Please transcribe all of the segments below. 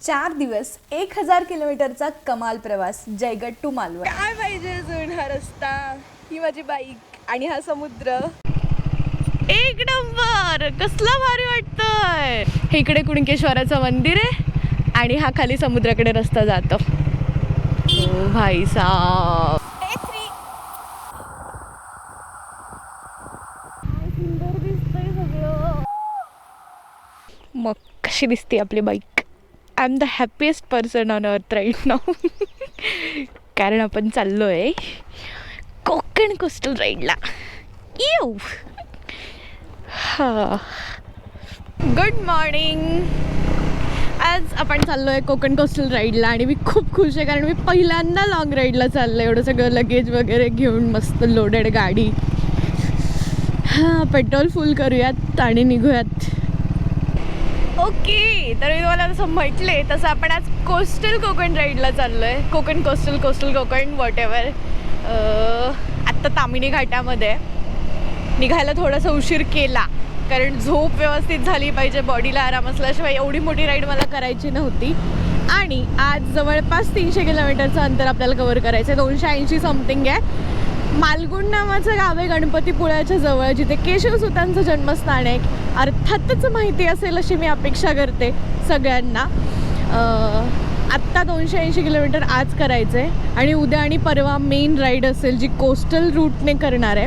4 दिवस 1000 किलोमीटरचा कमाल प्रवास जयगड टू मालवण. काय पाहिजे अजून? हा रस्ता, ही माझी बाईक आणि हा समुद्र. एक नंबर, कसला भारी वाटतंय. हे इकडे कुणकेश्वराचं मंदिर आहे आणि हा खाली समुद्राकडे रस्ता जातो. ओ भाई साहब, सुंदर दिसतंय सगळं. मग कशी दिसते आपली bike? I am the happiest person on earth right now. कारण आपण चाललो आहे कोकण कोस्टल राईडला. येऊ. हा, गुड मॉर्निंग. आज आपण चाललो आहे कोकण कोस्टल राईडला आणि मी खूप खुश आहे कारण मी पहिल्यांदा लॉंग राईडला चाललो आहे. एवढं सगळं लगेज वगैरे घेऊन मस्त लोडेड गाडी. हां, पेट्रोल फुल करूयात आणि निघूयात. ओके, तर मी तुम्हाला जसं म्हटले तसं आपण आज कोस्टल कोकण राईडला चाललो आहे. Konkan coastal Konkan what ever. आत्ता तामिनी घाटामध्ये निघायला थोडासा उशीर केला कारण झोप व्यवस्थित झाली पाहिजे, बॉडीला आराम असल्याशिवाय एवढी मोठी राईड मला करायची नव्हती. आणि आज जवळपास 300 किलोमीटरचं अंतर आपल्याला कव्हर करायचं आहे. 280 समथिंग आहे. मालगुंड नावाचं गाव आहे गणपतीपुळ्याच्या जवळ, जिथे केशवसुतांचं जन्मस्थान आहे. अर्थातच माहिती असेल अशी मी अपेक्षा करते सगळ्यांना. आत्ता 280 किलोमीटर आज करायचं आहे आणि उद्या आणि परवा मेन राईड असेल जी कोस्टल रूटने करणार आहे.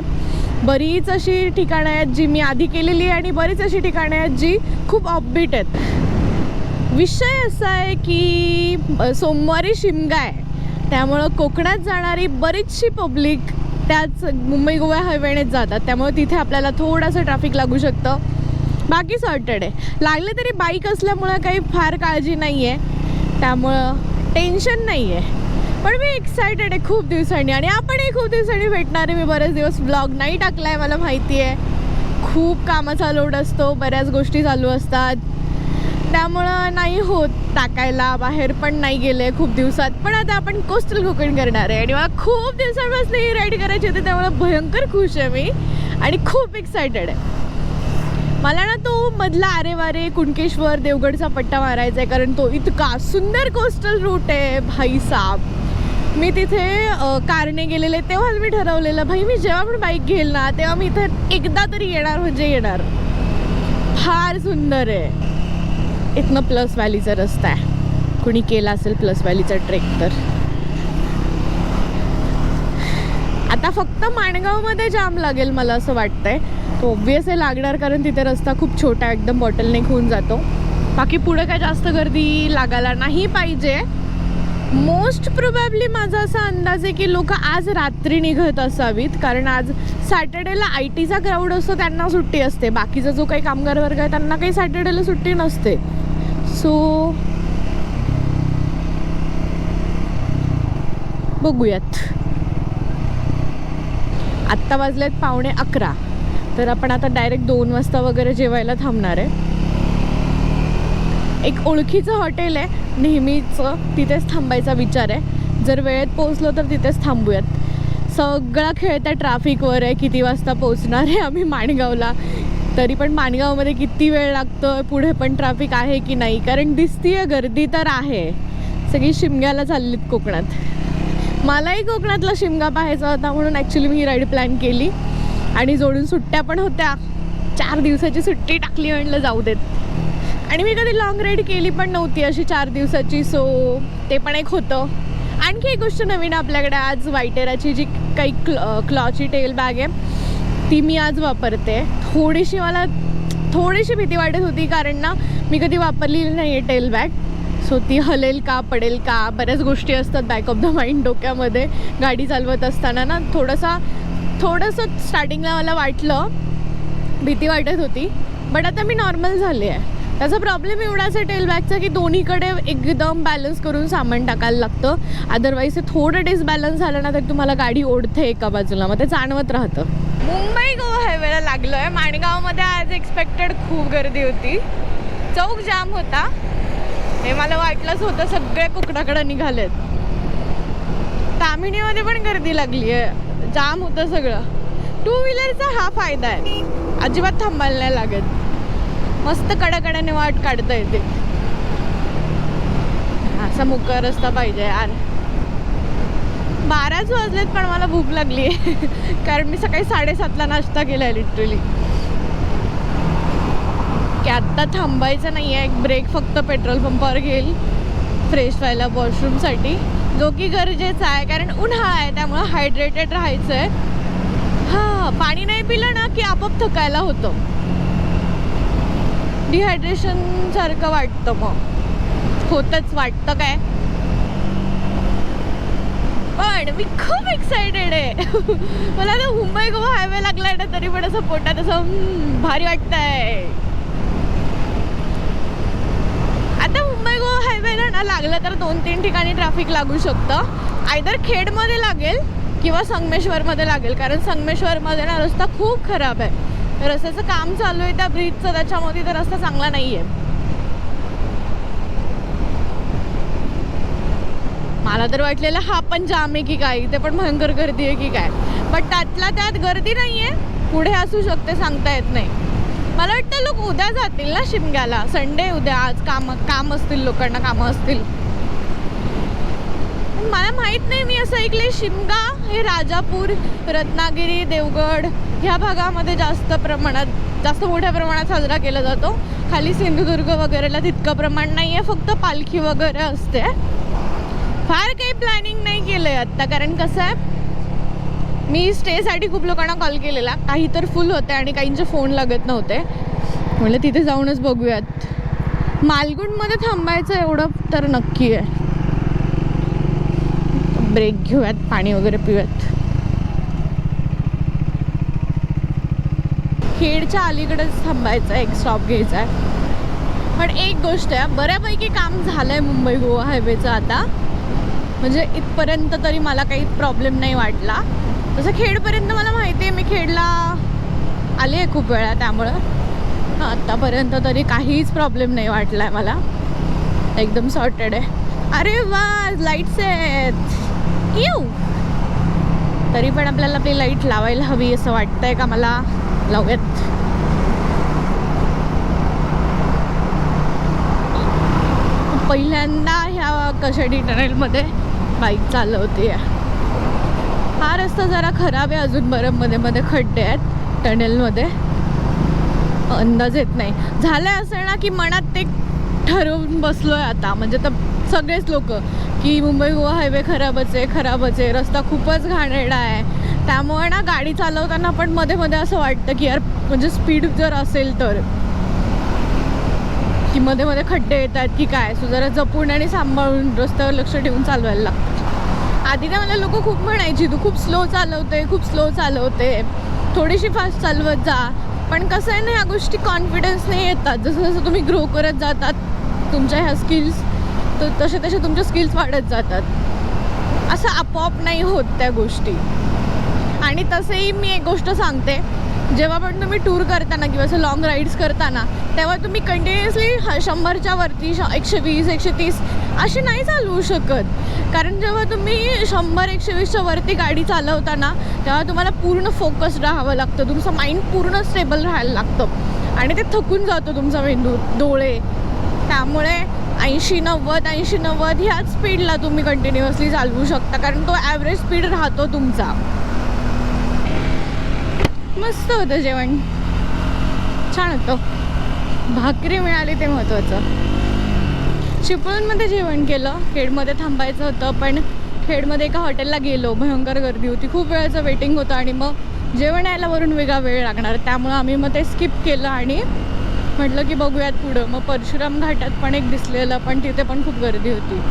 बरीच अशी ठिकाणं आहेत जी मी आधी केलेली आहे आणि बरीच अशी ठिकाणं आहेत जी खूप ऑफबीट आहेत. विषय असा आहे की सोमवारी शिमगा आहे, त्यामुळं कोकणात जाणारी बरीचशी पब्लिक त्याच मुंबई गोवा हायवेनेच जातात. त्यामुळे तिथे आपल्याला थोडंसं ट्रॅफिक लागू शकतं. बाकी सॉर्टेड आहे. लागले तरी बाईक असल्यामुळं काही फार काळजी नाही आहे, त्यामुळं टेन्शन नाही आहे. पण मी एक्सायटेड आहे खूप दिवसांनी आणि आपणही खूप दिवसांनी भेटणार आहे. मी बरेच दिवस ब्लॉग नाही टाकला आहे, मला माहिती आहे. खूप कामाचा लोड असतो, बऱ्याच गोष्टी चालू असतात, त्यामुळं नाही होत टाकायला. बाहेर पण नाही गेले खूप दिवसात. पण आता आपण कोस्टल कोकण करणार आहे आणि मला खूप दिवसांपासून ही राईड करायची होती, त्यामुळे भयंकर खुश आहे मी आणि खूप एक्सायटेड आहे. मला ना तो मधला आरेवारे कुणकेश्वर देवगडचा पट्टा मारायचा आहे कारण तो इतका सुंदर कोस्टल रूट आहे भाई साहब. मी तिथे कारने गेलेले तेव्हाच मी ठरवलेलं भाई मी जेव्हा पण बाईक घेईल ना तेव्हा मी इथे एकदा तरी येणार म्हणजे येणार. फार सुंदर आहे. इथनं प्लस व्हॅलीचा रस्ता आहे, कुणी केला असेल प्लस व्हॅलीचा ट्रेक तर. आता फक्त माणगावमध्ये जाम लागेल मला असं वाटतंय. तो ऑब्वियस आहे लागणार कारण तिथे रस्ता खूप छोटा आहे, एकदम बॉटलनेक होऊन जातो. बाकी पुढे काय जास्त गर्दी लागायला नाही पाहिजे. मोस्ट प्रोबॅबली माझा असा अंदाज आहे की लोक आज रात्री निघत असावीत कारण आज सॅटर्डेला IT चा क्राऊड असतो, त्यांना सुट्टी असते. बाकीचा जो काही कामगार वर्ग आहे त्यांना काही सॅटर्डेला सुट्टी नसते. सो बघूयात. आत्ता वाजलेत 11:15, तर आपण आता डायरेक्ट 2 वाजता वगैरे जेवायला थांबणार आहे. एक ओळखीचं हॉटेल आहे नेहमीचं, तिथेच थांबायचा विचार आहे. जर वेळेत पोहोचलो तर तिथेच थांबूयात. सगळा खेळ त्या ट्रॅफिकवर आहे. किती वाजता पोहोचणार आहे आम्ही माणगावला, तरी पण माणगावमध्ये किती वेळ लागतो, पुढे पण ट्रॅफिक आहे की नाही, कारण दिसतीये गर्दी तर आहे. सगळी शिमग्याला चाललीत कोकणात. मलाही कोकणातला शिमगा पाहायचा होता म्हणून ॲक्च्युली मी ही राईड प्लॅन केली आणि जोडून सुट्ट्या पण होत्या. 4 दिवसाची सुट्टी टाकली, म्हणलं जाऊ देत. आणि मी कधी लॉंग राईड केली पण नव्हती अशी 4 दिवसाची, सो ते पण एक होतं. आणखी एक गोष्ट नवीन आपल्याकडे आज वायटेराची जी काही क्लॉची टेल बॅग आहे ती मी आज वापरते. मला थोडीशी भीती वाटत होती कारण ना मी कधी वापरलेली नाही आहे टेल बॅग. सो ती हलेल का पडेल का, बऱ्याच गोष्टी असतात बॅक ऑफ द माइंड डोक्यामध्ये गाडी चालवत असताना ना. थोडंसं स्टार्टिंगला मला वाटलं, भीती वाटत होती, बट आता मी नॉर्मल झाले आहे. त्याचा प्रॉब्लेम एवढाच आहे टेल बॅगचा की दोन्हीकडे एकदम बॅलन्स करून सामान टाकायला लागतं. अदरवाईज ते थोडं डिसबॅलन्स झालं ना तर तुम्हाला गाडी ओढते एका बाजूला, मग ते जाणवत राहतं. मुंबई गोवा हायवेला लागलो आहे. माणगावमध्ये आज एक्सपेक्टेड खूप गर्दी होती, चौक जाम होता. हे मला वाटलंच होतं, सगळे कोकणाकडे निघालेत. तामिनीमध्ये पण गर्दी लागली आहे, जाम होतं सगळं. 2 व्हीलरचा हा फायदा आहे, अजिबात थांबायला नाही लागत. मस्त कडाकडाने वाट काढता येते. असा मोकळा रस्ता पाहिजे यार. 12च वाजलेत पण मला भूक लागली आहे कारण मी सकाळी 7:30ला नाश्ता केला आहे लिटरली. की आत्ता थांबायचं नाही आहे, एक ब्रेक फक्त पेट्रोल पंपावर घेईल फ्रेश व्हायला वॉशरूमसाठी, जो की गरजेचा आहे कारण उन्हाळा आहे त्यामुळं हायड्रेटेड राहायचं आहे. हां, पाणी नाही पिलं ना की आपोआप थकायला होतं, डिहायड्रेशन सारखं वाटतं, मग होतच वाटतं काय. पण मी खूप एक्सायटेड आहे मला आता मुंबई गोवा हायवे लागलाय ना तरी पण असं पोटात असं भारी वाटतंय. आता मुंबई गोवा हायवेला ना लागलं तर 2-3 ठिकाणी ट्रॅफिक लागू शकतं. आयदर खेडमध्ये लागेल किंवा संगमेश्वरमध्ये लागेल, कारण संगमेश्वरमध्ये ना रस्ता खूप खराब आहे. रस्त्याचं काम चालू आहे त्या ब्रिजचं, त्याच्यामध्ये तर रस्ता चांगला नाही आहे. मला तर वाटलेलं हा पण जाम आहे की काय, इथे पण भयंकर गर्दी आहे की काय, पण त्यातल्या त्यात गर्दी नाही आहे. पुढे असू शकते, सांगता येत नाही. मला वाटतं लोक उद्या जातील ना शिमग्याला, संडे उद्या, आज काम असतील, लोकांना कामं असतील. मला माहीत नाही, मी असं ऐकलंय शिमगा हे राजापूर, रत्नागिरी, देवगड ह्या भागामध्ये जास्त मोठ्या प्रमाणात साजरा केला जातो. खाली सिंधुदुर्ग वगैरेला तितकं प्रमाण नाही आहे, फक्त पालखी वगैरे असते. फार काही प्लॅनिंग नाही केलं आहे आत्ता, कारण कसं आहे मी स्टेसाठी खूप लोकांना कॉल केलेला, काही तर फुल होते आणि काहींचे फोन लागत नव्हते. म्हटलं तिथे जाऊनच बघूयात. मालगुणमध्ये थांबायचं एवढं तर नक्की आहे. ब्रेक घेऊयात, पाणी वगैरे पिऊयात. खेडच्या अलीकडेच थांबायचं, एक स्टॉप घ्यायचा आहे. पण एक गोष्ट आहे, बऱ्यापैकी काम झालं आहे मुंबई गोवा हायवेचं आता, म्हणजे इथपर्यंत तरी मला काही प्रॉब्लेम नाही वाटला. तसं खेडपर्यंत मला माहिती आहे, मी खेडला आले आहे खूप वेळा, त्यामुळं आत्तापर्यंत तरी काहीच प्रॉब्लेम नाही वाटला आहे मला, एकदम सॉर्टेड आहे. अरे वा, लाईट्स आहेत येऊ. तरी पण आपल्याला आपली लाईट लावायला हवी असं वाटतंय का मला, लावूयात. पहिल्यांदा ह्या कशेडी टनेलमध्ये बाईक चालवते. हा रस्ता जरा खराब आहे अजून, बरं मध्ये मध्ये खड्डे आहेत टनेलमध्ये, अंदाज येत नाही. झालंय असं ना की मनात ते ठरवून बसलोय आता, म्हणजे तर सगळेच लोक की मुंबई गोवा हायवे खराबच आहे, रस्ता खूपच घाणेरडा आहे. त्यामुळे ना गाडी चालवताना पण मध्ये मध्ये असं वाटतं की यार, म्हणजे स्पीड जर असेल तर की मध्ये मध्ये खड्डे येतात की काय, सो जरा जपून आणि सांभाळून रस्त्यावर लक्ष ठेवून चालवायला लागतं. आधी ना मला लोक खूप म्हणायची तू खूप स्लो चालवते, थोडीशी फास्ट चालवत जा. पण कसं आहे ना, ह्या गोष्टी कॉन्फिडन्सने येतात. जसं जसं तुम्ही ग्रो करत जातात तुमच्या ह्या स्किल्स, तर तसे तसे तुमच्या स्किल्स वाढत जातात. असं आपोआप नाही होत त्या गोष्टी. आणि तसंही मी एक गोष्ट सांगते, जेव्हा पण तुम्ही टूर करताना किंवा असं लॉंग राईड्स करताना, तेव्हा तुम्ही कंटिन्युअसली 100च्या वरती 120, 130 अशी नाही चालवू शकत. कारण जेव्हा तुम्ही 100-120च्या वरती गाडी चालवताना, तेव्हा तुम्हाला पूर्ण फोकस्ड राहावं लागतं, तुमचं माइंड पूर्ण स्टेबल राहायला लागतं आणि ते थकून जातो तुमचा मेंदू, डोळे. त्यामुळे 80-90 ह्याच स्पीडला तुम्ही कंटिन्युअसली चालवू शकता, कारण तो ॲव्हरेज स्पीड राहतो तुमचा. मस्त होतं जेवण, छान होतं, भाकरी मिळाली ते महत्त्वाचं. चिपळूणमध्ये जेवण केलं, खेडमध्ये थांबायचं होतं, पण खेडमध्ये एका हॉटेलला गेलो, भयंकर गर्दी होती, खूप वेळाचं वेटिंग होतं आणि मग जेवण यायला वरून वेगळा वेळ लागणार, त्यामुळं आम्ही मग ते स्किप केलं आणि म्हटलं की बघूयात पुढं. मग परशुराम घाटात पण एक दिसलेलं, पण तिथे पण खूप गर्दी होती.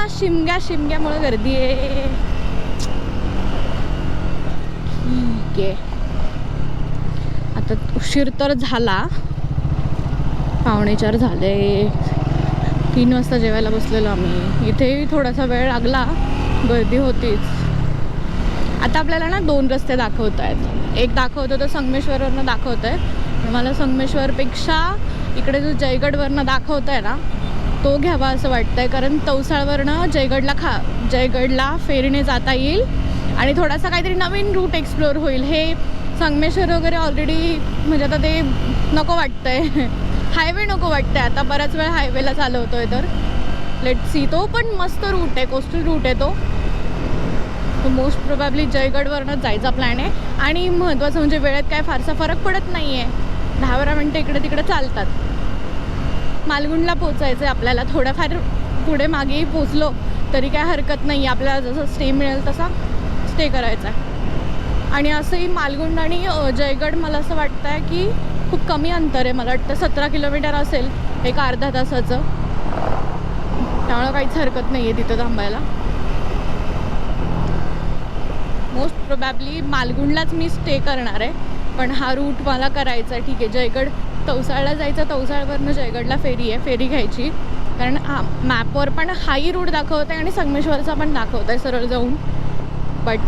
शिमग्यामुळे गर्दी आहे. ठीक आहे, आता उशीर तर झाला, 3:45 झाले. 3 वाजता जेवायला बसलेलो आम्ही. इथेही थोडासा वेळ लागला, गर्दी होतीच. आता आपल्याला ना 2 रस्ते दाखवत आहेत. एक दाखवतो तो संगमेश्वरवरनं दाखवत आहे, मला संगमेश्वरपेक्षा इकडे जो जयगडवरनं दाखवत आहे ना तो घ्यावा असं वाटतं आहे, कारण तवसाळवरनं जयगडला फेरीने जाता येईल आणि थोडासा काहीतरी नवीन रूट एक्सप्लोअर होईल. हे संगमेश्वर वगैरे ऑलरेडी म्हणजे आता ते नको वाटतं आहे, हायवे नको वाटतं आहे. आता बराच वेळ हायवेला चालवतो आहे, तर लेट सी. तो पण मस्त रूट आहे, कोस्टल रूट आहे तो. मोस्ट प्रोबॅबली जयगडवरनंच जायचा प्लॅन आहे. आणि महत्त्वाचं म्हणजे वेळेत काय फारसा फरक पडत नाही आहे, 10-12 मिनटं इकडे तिकडे चालतात. मालगुंडला पोचायचं आहे आपल्याला. थोडंफार पुढे मागेही पोचलो तरी काय हरकत नाही, आपल्याला जसं स्टे मिळेल तसा स्टे करायचा आहे. आणि असंही मालगुंड आणि जयगड मला असं वाटतं आहे की खूप कमी अंतर आहे. मला वाटतं 17 किलोमीटर असेल एक अर्धा तासाचं. त्यामुळं काहीच हरकत नाही आहे तिथं थांबायला. मोस्ट प्रोबॅबली मालगुंडलाच मी स्टे करणार आहे, पण हा रूट मला करायचा आहे. ठीक आहे, जयगड तवसाळला जायचं, तवसाळवरनं जयगडला फेरी आहे, फेरी घ्यायची. कारण मॅपवर पण हाही रूट दाखवत आहे आणि संगमेश्वरचा पण दाखवत आहे सरळ जाऊन. बट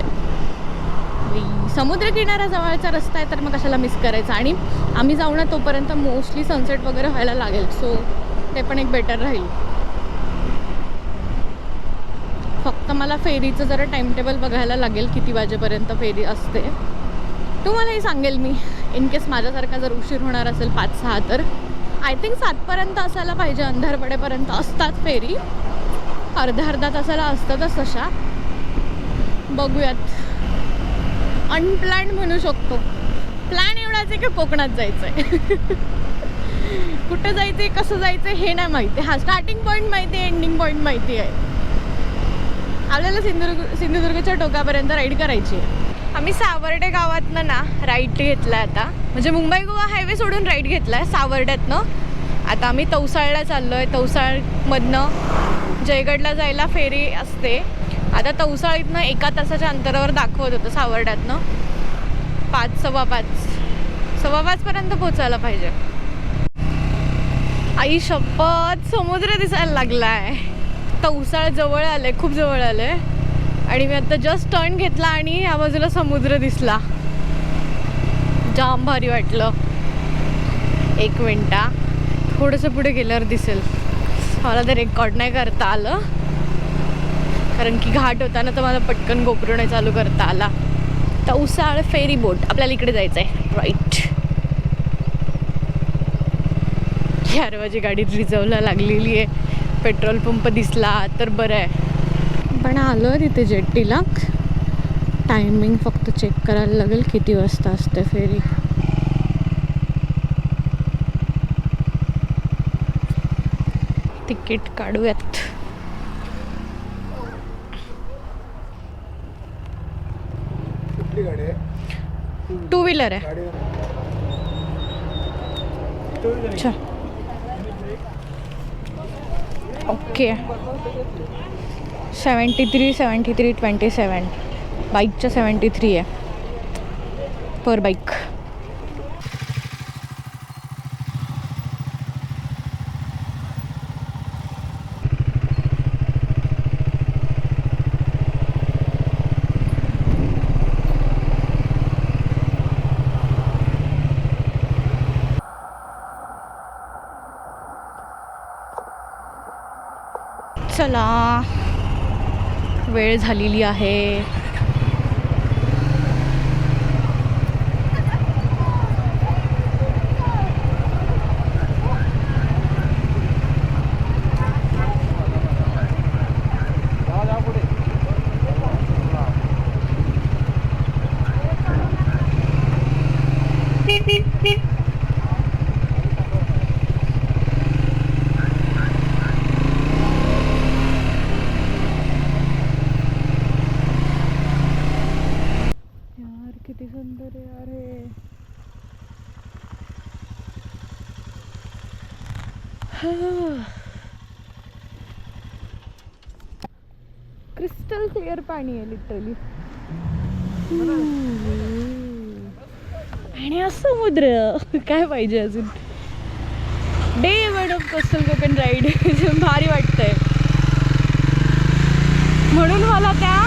समुद्रकिनाऱ्याजवळचा रस्ता आहे तर मग कशाला मिस करायचा. आणि आम्ही जाऊ ना तोपर्यंत मोस्टली सनसेट वगैरे व्हायला लागेल, सो ते पण एक बेटर राहील. फक्त मला फेरीचं जरा टाईमटेबल बघायला लागेल, किती वाजेपर्यंत फेरी असते. तुम्हालाही सांगेल मी, इन केस माझ्यासारखा जर उशीर होणार असेल 5-6 तर. आय थिंक 7पर्यंत असायला पाहिजे, अंधार पडेपर्यंत असतात फेरी. अर्ध्या तासाला असतातच तशा. बघूयात. अनप्लॅन्ड म्हणू शकतो. प्लॅन एवढाच आहे की कोकणात जायचं आहे. कुठं जायचं आहे, कसं जायचं आहे हे नाही माहिती. हा स्टार्टिंग पॉईंट माहिती आहे, एंडिंग पॉईंट माहिती आहे. आपल्याला सिंधुदुर्गच्या टोकापर्यंत राईड करायची आहे. आम्ही सावर्डे गावातनं ना राईट घेतला आहे आता. म्हणजे मुंबई गोवा हायवे सोडून राईट घेतला आहे सावर्ड्यातनं. आता आम्ही तवसाळला चाललो आहे. तवसाळमधनं जयगडला जायला फेरी असते. आता तवसाळीतनं 1 तासाच्या अंतरावर दाखवत होतं सावर्ड्यातनं. 5-5:15पर्यंत पोचायला पाहिजे. आई शपथ, समुद्र दिसायला लागला आहे. तवसाळ जवळ आलं आहे, खूप जवळ आलं आहे. आणि मी आता जस्ट टर्न घेतला आणि या बाजूला समुद्र दिसला. जाम भारी वाटलं. 1 मिनटा थोडंसं पुढे गेल्यावर दिसेल. मला ते रेकॉर्ड नाही करता आलं कारण की घाट होता ना, तर मला पटकन गोप्रो नाही चालू करता आला. तवसाळ फेरी बोट, आपल्याला इकडे जायचं आहे राईट. 11 वाजे गाडी रिझर्वला लागलेली आहे. पेट्रोल पंप दिसला तर बरं आहे. पण आलो आहे तिथे जेट्टीला. टायमिंग फक्त चेक करायला लागेल किती वाजता असते फेरी. तिकीट काढूयात. टू व्हीलर आहे. अच्छा ओके. 73-27 बाईकच्या 73 आहे पर बाईक. चला, वेळ झालेली आहे. किती सुंदर आहे यार हे. क्रिस्टल क्लिअर पाणी आहे लिटरली. आणि हा समुद्र काय पाहिजे अजून. Day one of coastal Konkan ride भारी वाटतंय. म्हणून मला त्या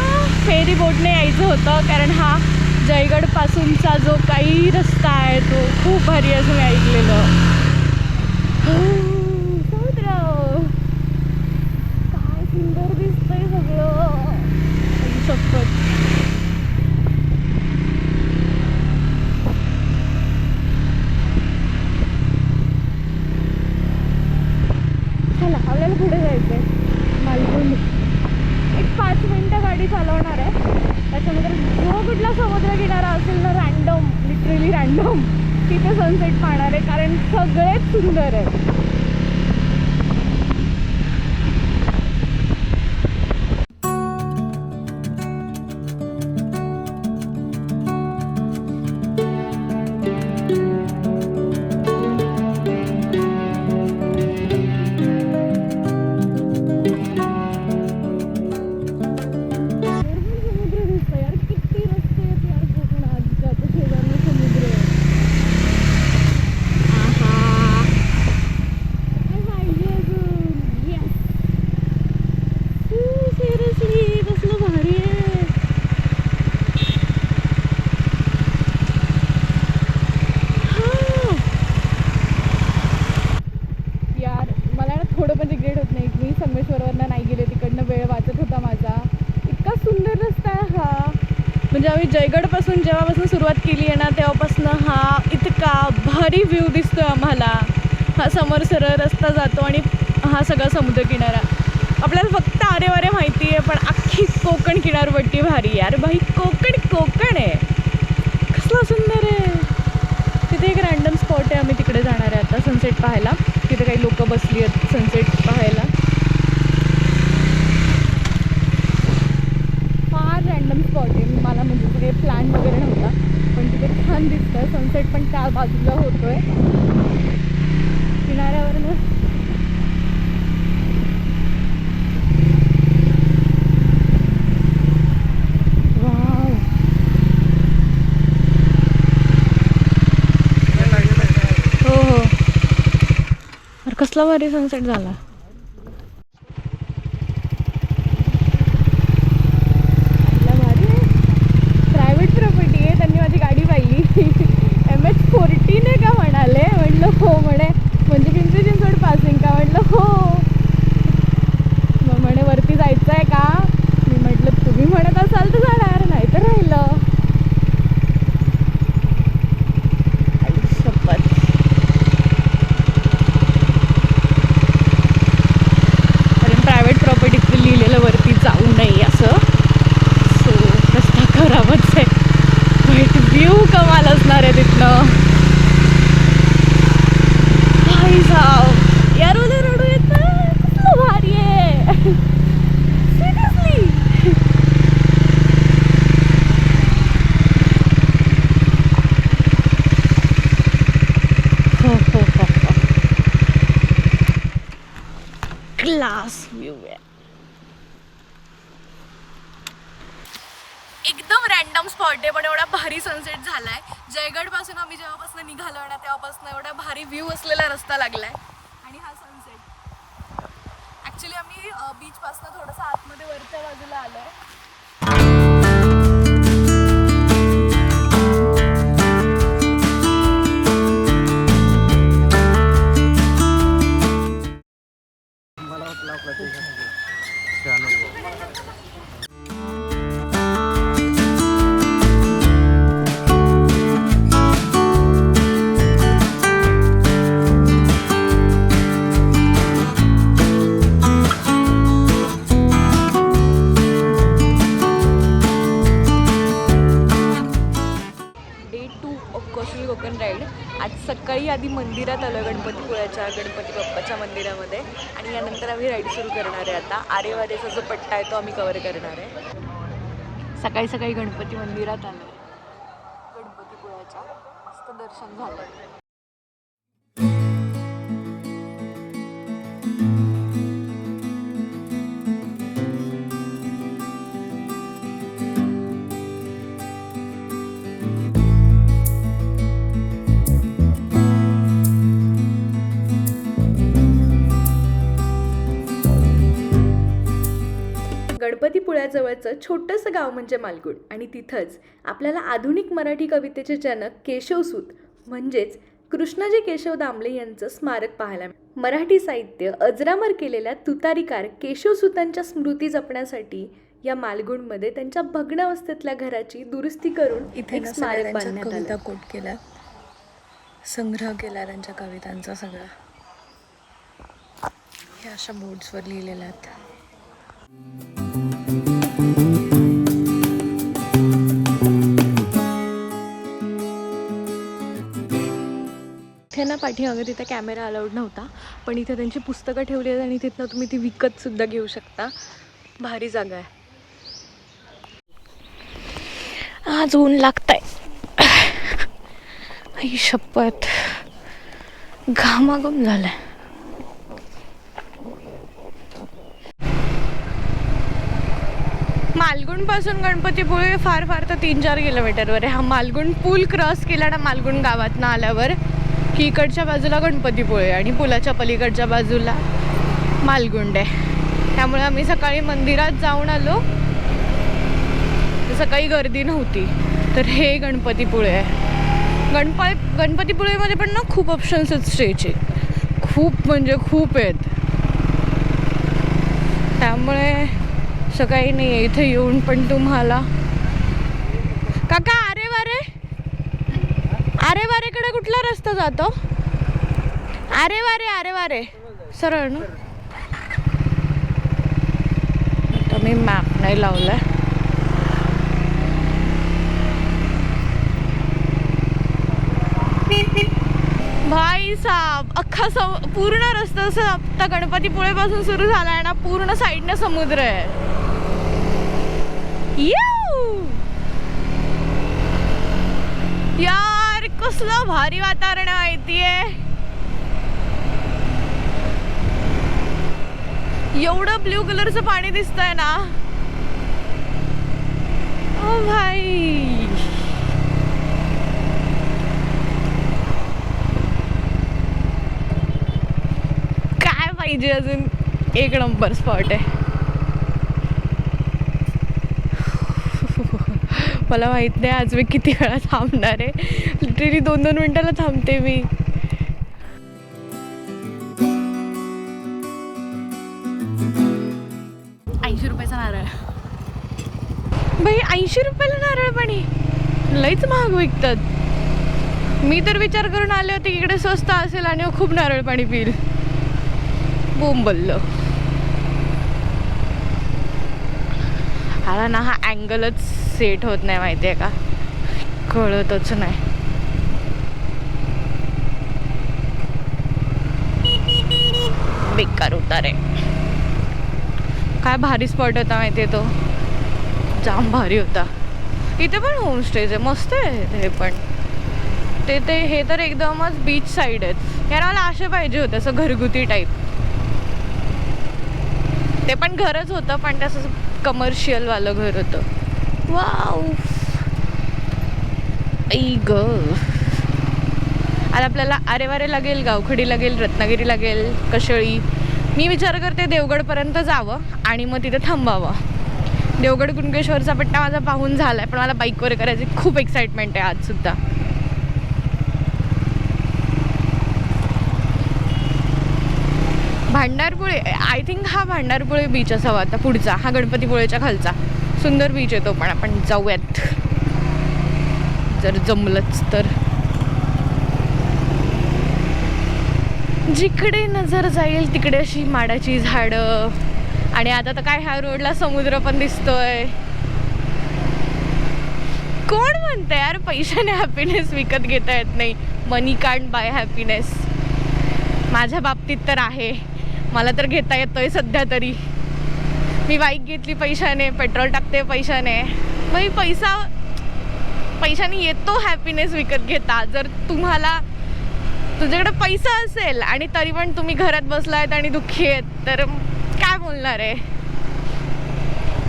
फेरी बोटने यायचं होतं, कारण हा जयगडपासूनचा जो काही रस्ता आहे तो खूप भारी असं मी ऐकलेलं. समुद्र काय सुंदर दिसतंय सगळं. शपथ. चला आपल्याला पुढे जायचंय. मालगुंड. एक 5 मिनिटं गाडी चालवणार आहे. त्याच्यानंतर जो कुठला समुद्र किनारा असेल ना, रँडम, लिटरली रँडम, तिथे सनसेट पाहणार आहे, कारण सगळेच सुंदर आहे. म्हणजे आम्ही जयगडपासून जेव्हापासून सुरुवात केली आहे ना, तेव्हापासून हा इतका भारी व्ह्यू दिसतोय आम्हाला. हा समोर सरळ रस्ता जातो आणि हा सगळा समुद्रकिनारा. आपल्याला फक्त आरेवारे माहिती आहे, पण अख्खी कोकण किनारपट्टी भारी यार. भाई कोकण आहे, कसलं सुंदर आहे. तिथे एक रँडम स्पॉट आहे, आम्ही तिकडे जाणार आहे आता सनसेट पाहायला. तिथे काही लोक बसली आहेत सनसेट पाहायला. रँडम स्पॉट आहे. मला म्हणजे तिथे प्लॅन वगैरे नव्हता, पण तिथे छान दिसतंय. सनसेट पण त्या बाजूला होतोय किनाऱ्यावरनं. वाव, हो. अरे कसला भारी सनसेट झाला. MH14 आहे का म्हणाले. म्हटलं हो. म्हणे म्हणजे पिंपरी चिंचवड पासिंग का. म्हटलं हो. मग म्हणे वरती जायचं आहे का. मी म्हटलं तुम्ही म्हणत असाल तर जाणार, नाही तर राहिलं. शपथ. कारण प्रायव्हेट प्रॉपर्टीत लिहिलेलं वरती जाऊ नये असं. सो रस्ता खराबच आहे. बट व्ह्यू कमाल असणार आहे तिथनं. भाई साहब यार, उद्या रडू येतं. कसलं भारी आहे सिरियसली. हो. क्लास व्ह्यू आहे. एकदम रँडम स्पॉट आहे, पण एवढा भारी सनसेट झालाय. जयगडपासून आम्ही जेव्हापासून निघालो ना, तेव्हापासून एवढा भारी व्ह्यू असलेला रस्ता लागलाय. आणि हा सनसेट ॲक्च्युली आम्ही बीचपासून थोडंसं आतमध्ये वरच्या बाजूला आलोय. कोकण राईड. आज सकाळी आधी मंदिरात आलो, गणपतीपुळ्याच्या गणपती बाप्पाच्या मंदिरामध्ये, आणि यानंतर आम्ही राईड सुरू करणार आहे. आता आरेवारेचा जो पट्टा आहे तो आम्ही कव्हर करणार आहे. सकाळी सकाळी गणपती मंदिरात आलो आहे, गणपतीपुळ्याच्या. मस्त दर्शन झालं. गणपतीपुळ्याजवळचं छोटंसं गाव म्हणजे मालगुंड, आणि तिथंच आपल्याला आधुनिक मराठी कवितेचे जनक केशवसूत म्हणजेच कृष्णाजी केशव दामले यांचं स्मारक पाहायला मिळालं. मराठी साहित्य अजरामर केलेल्या तुतारीकार केशवसूतांच्या स्मृती जपण्यासाठी या मालगुंडमध्ये त्यांच्या भग्नावस्थेतल्या घराची दुरुस्ती करून इथे एक स्मारक बांधण्यात आलं. कविता कोट केला, संग्रह केला त्यांच्या कवितांचा सगळा. हे अशा बोर्ड्सवर लिहिलेल्या आहेत. इथे ना पाठीमागे तिथे कॅमेरा अलाउड नव्हता, पण इथे त्यांची पुस्तकं ठेवली आहेत आणि तिथनं तुम्ही ती विकत सुद्धा घेऊ शकता. भारी जागा आहे. आज ऊन लागतंय. आई शपथ, घामाघूम झालाय. मालगुण पासून गणपतीपुळे फार तर 3-4 किलोमीटरवर आहे. हा मालगुण पूल क्रॉस केला ना, मालगुण गावातनं आल्यावर की इकडच्या बाजूला गणपतीपुळे आणि पुलाच्या पलीकडच्या बाजूला मालगुंड आहे. त्यामुळे आम्ही सकाळी मंदिरात जाऊन आलो. सकाळी गर्दी नव्हती. तर हे गणपतीपुळे आहे. गणपतीपुळेमध्ये पण ना खूप ऑप्शन्स आहेत स्टेचे, खूप म्हणजे खूप आहेत. त्यामुळे सकाळी नाही आहे इथे येऊन पण तुम्हाला. काका, अरे वारेकडे कुठला रस्ता जातो? अरे वारे सरळ ना. आता मी मॅप नाही लावलाय. भाई साहब, अख्खा पूर्ण रस्ता असं आता गणपतीपुळे पासून सुरू झालाय ना, पूर्ण साईडने समुद्र आहे. यार कसलं भारी वातावरण माहितीये. एवढं ब्ल्यू कलरचं पाणी दिसतंय ना. ओ भाई, काय पाहिजे अजून. एक नंबर स्पॉट आहे. मला माहित नाही आज मी किती वेळा थांबणार आहे. लिटरली 2-2 मिनिटाला थांबते मी. ₹80 नारळ. बाई 80 रुपयाला नारळ पाणी, लईच महाग विकतात. मी तर विचार करून आले होते की इकडे स्वस्त असेल आणि खूप नारळ पाणी पिईल. बोंबल्लं. आला ना, हा अँगलच सेट होत नाही माहिती आहे का, कळतच नाही. बेकार उतार आहे. काय भारी स्पॉट होता माहिती आहे तो, जाम भारी होता. इथे पण होमस्टेज आहे, मस्त आहे हे पण. ते हे तर एकदमच बीच साईड आहेत. यार मला असे पाहिजे होते, असं घरगुती टाईप. ते पण घरच होतं पण तसं कमर्शियल वालं घर होतं. वाव, आई ग. आता आपल्याला आरेवारे लागेल, गावखडी लागेल, रत्नागिरी लागेल, कशेळी. मी विचार करते देवगडपर्यंत जावं आणि मग तिथे थांबावं. देवगड कुणकेश्वरचा पट्टा माझा पाहून झालाय, पण मला बाईकवर करायची खूप एक्साइटमेंट आहे आज सुद्धा. भांडारपुळे, आय थिंक हा भांडारपुळे बीच असावा आता पुढचा. हा गणपतीपुळेच्या खालचा सुंदर बीच आहे तो पण. आपण जाऊयात जर जमलंच तर. जिकडे नजर जाईल तिकडे अशी माडाची झाडं. आणि आता तर काय ह्या रोडला समुद्र पण दिसतोय. कोण म्हणतंय यार पैशाने हॅपीनेस विकत घेता येत नाही. मनी कांट बाय हॅपीनेस. माझ्या बाबतीत तर आहे, मला तर घेता येतोय सध्या तरी. मी बाईक घेतली पैशाने, पेट्रोल टाकते पैशाने. मग पैशाने येतो हॅपीनेस विकत घेता. जर तुझ्याकडे पैसा असेल आणि तरी पण तुम्ही घरात बसलायत आणि दुःखी आहेत तर काय बोलणार आहे.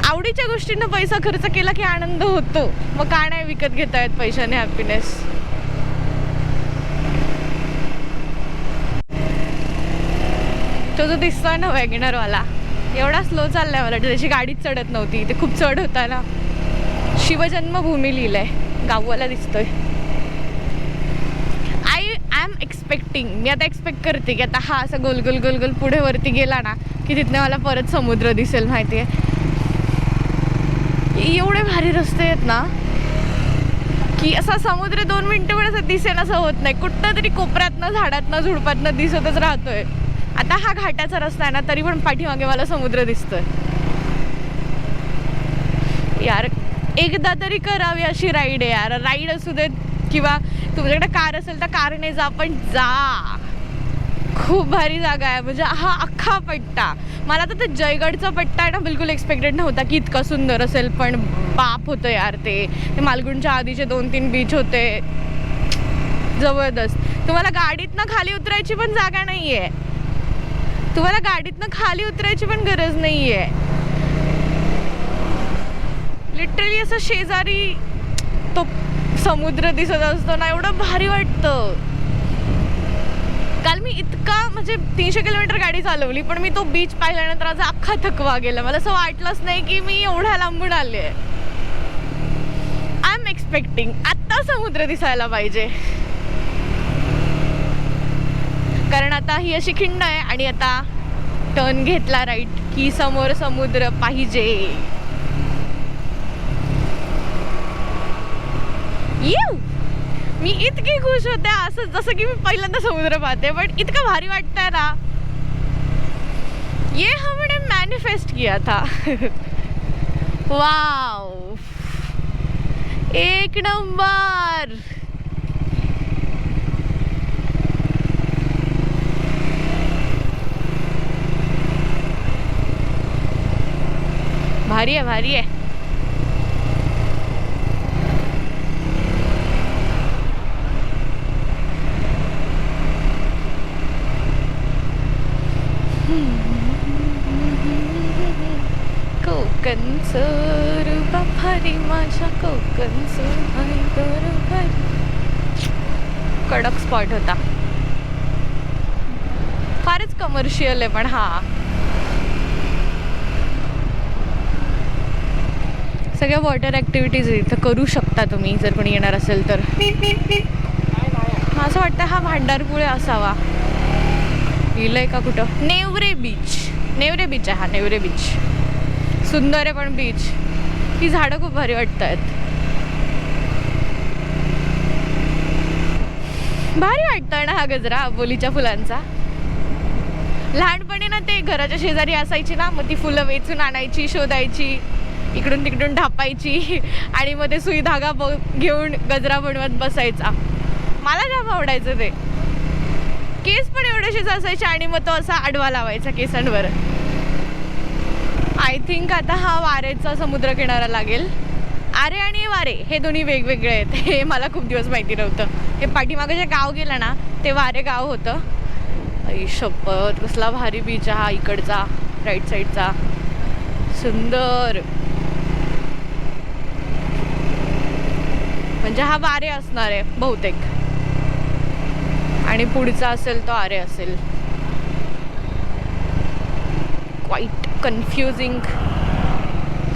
आवडीच्या गोष्टींना पैसा खर्च केला की आनंद होतो. मग का नाही विकत घेता येत पैशाने हॅपीनेस. तो जो दिसतोय ना वॅगनरवाला, एवढा स्लो चाललाय मला त्याची गाडीच चढत नव्हती. ते खूप चढ होता ना. शिवजन्मभूमी लिहिलंय, गाववाला दिसतोय. आय एम एक्सपेक्टिंग, मी आता एक्सपेक्ट करते की आता हा असं गोल गोल गोल गोल पुढे वरती गेला ना की तिथनं मला परत समुद्र दिसेल. माहिती आहे एवढे भारी रस्ते आहेत ना की असा समुद्र 2 मिनिटं पण असं दिसेल असं होत नाही. कुठनं तरी कोपऱ्यातनं, झाडातनं, झुडपातनं दिसतच राहतोय. आता हा घाटाचा रस्ता आहे ना तरी पण पाठीमागे मला समुद्र दिसतोय. यार एकदा तरी करावी अशी राईड आहे यार. राईड असू देत किंवा तुमच्याकडे कार असेल तर कारने जा, पण जा. खूप भारी जागा आहे. म्हणजे हा अख्खा पट्टा, मला तर ते जयगडचा पट्टा आहे ना बिलकुल एक्सपेक्टेड नव्हता की इतका सुंदर असेल, पण बाप होतं यार. ते मालगुणच्या आधीचे 2-3 बीच होते, जबरदस्त. तुम्हाला गाडीतनं खाली उतरायची पण जागा नाहीये, तुम्हाला गाडीतनं खाली उतरायची पण गरज नाहीये. लिटरली असं शेजारी तो समुद्र दिसत असतो ना, एवढं भारी वाटतं. काल मी इतका म्हणजे 300 किलोमीटर गाडी चालवली, पण मी तो बीच पाहिल्यानंतर माझा अख्खा थकवा गेला. मला असं वाटलंच नाही की मी एवढ्या लांबून आले. आय एम एक्सपेक्टिंग आत्ता समुद्र दिसायला पाहिजे, कारण आता ही अशी खिंड आहे आणि आता टर्न घेतला राईट की समोर समुद्र पाहिजे. मी इतकी खुश होते, असं जसं की मी पहिल्यांदा समुद्र पाहते, पण इतकं भारी वाटतंय ना. ये हमने मैनिफेस्ट किया था. वाव, एक नंबर. भारी आहे, भारी आहे. कोकणचं रूपा भारी, माझ्या कोकणचं भारी. कडक स्पॉट होता, फारच कमर्शियल आहे, पण हा सगळ्या वॉटर ॲक्टिव्हिटीज इथं करू शकता तुम्ही जर कोणी येणार असेल तर. असं वाटतं हा भांडारपुळे असावा. लिहिलंय का कुठं? नेवरे बीच. नेवरे बीच आहे हा, नेवरे बीच. सुंदर आहे पण बीच. ही झाडं खूप भारी वाटत आहेत. भारी वाटतं ना हा गजरा आबोलीच्या फुलांचा. लहानपणी ना ते घराच्या शेजारी असायची ना, मग ती फुलं वेचून आणायची, शोधायची, इकडून तिकडून ढापायची आणि मग ते सुई धागा घेऊन गजरा बनवत बसायचा. मला जाम आवडायचं ते. केस पण एवढेशीच असायचे आणि मग तो असा आडवा लावायचा केसांवर. आय थिंक आता हा वारेचा समुद्र किनारा लागेल. आरे आणि वारे हे दोन्ही वेगवेगळे आहेत, हे मला खूप दिवस माहिती नव्हतं. हे पाठीमागं जे गाव गेलं ना ते वारे गाव होतं. आई शपथ, कसला भारी बीच हा इकडचा, राईट साईडचा. सुंदर. म्हणजे हा वारे असणार आहे बहुतेक आणि पुढचा असेल तो आरे असेल. Quiet confusing.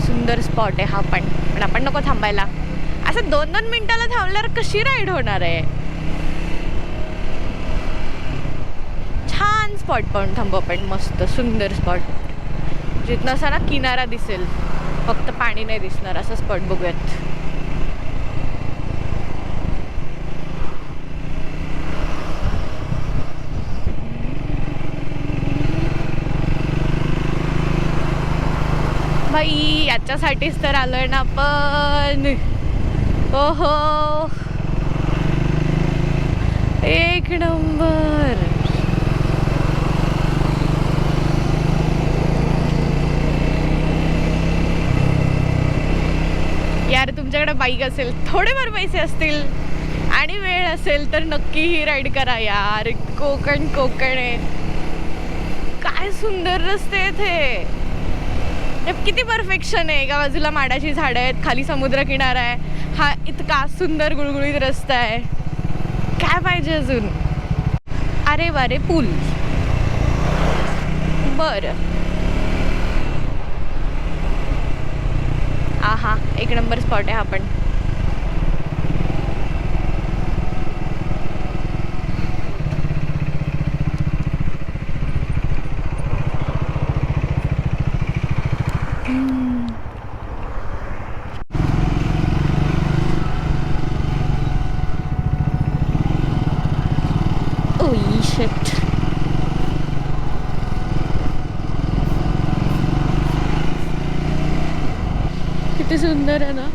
सुंदर स्पॉट आहे हा पण आपण नको थांबायला. असं 2-2 मिनिटाला थांबल्यावर कशी राईड होणार आहे. छान स्पॉट पण थांबू आपण, मस्त सुंदर स्पॉट जिथनं असा ना किनारा दिसेल, फक्त पाणी नाही दिसणार, असं स्पॉट बघूयात. बाई याच्यासाठीच तर आलोय ना आपण. ओहो, एक नंबर. यार तुमच्याकडे बाईक असेल, थोडेफार पैसे असतील आणि वेळ असेल तर नक्की ही राईड करा यार. कोकण कोकण आहे. काय सुंदर रस्ते आहेत हे. किती परफेक्शन आहे. एका बाजूला माडाची झाडं आहेत, खाली समुद्र किनारा आहे, हा इतका सुंदर गुळगुळीत रस्ता आहे. काय पाहिजे अजून. अरे वारे पूल. बरं, आहा, एक नंबर स्पॉट आहे हा पण. किती सुंदर आहे ना.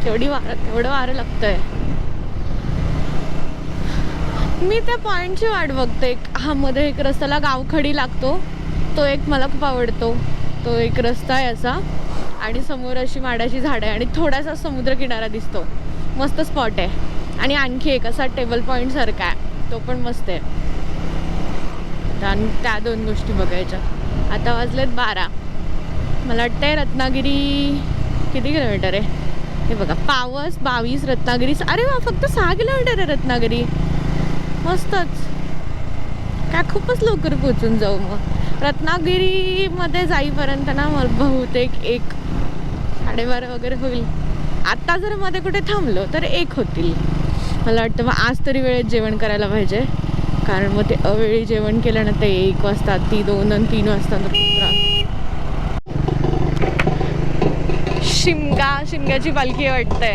केवढी केवढं वारं लागतंय. मी त्या पॉइंटची वाट बघते. हा मध्ये एक रस्त्याला गावखडी लागतो, तो एक मला खूप आवडतो. तो एक रस्ता आहे असा आणि समोर अशी माडाची झाडं आहे आणि थोडासा समुद्र किनारा दिसतो. मस्त स्पॉट आहे. आणि आणखी एक असा टेबल पॉइंट सारखा आहे, तो पण मस्त आहे. त्या दोन गोष्टी बघायच्या. आता वाजलेत 12. मला वाटतंय रत्नागिरी किती किलोमीटर आहे हे बघा. पावस 22, रत्नागिरी अरे वा, फक्त 6 किलोमीटर आहे रत्नागिरी. मस्तच. काय खूपच लवकर पोचून जाऊ मग. रत्नागिरीमध्ये जाईपर्यंत ना मला बहुतेक 1, 12:30 वगैरे होईल. आता जर मध्ये कुठे थांबलो तर 1 होतील. मला वाटतं मग आज तरी वेळेत जेवण करायला पाहिजे, कारण मग ते अवेळी जेवण केलं ना ते 1 वाजता, ती 2 आणि 3 वाजता. शिमग्याची पालखी वाटतंय.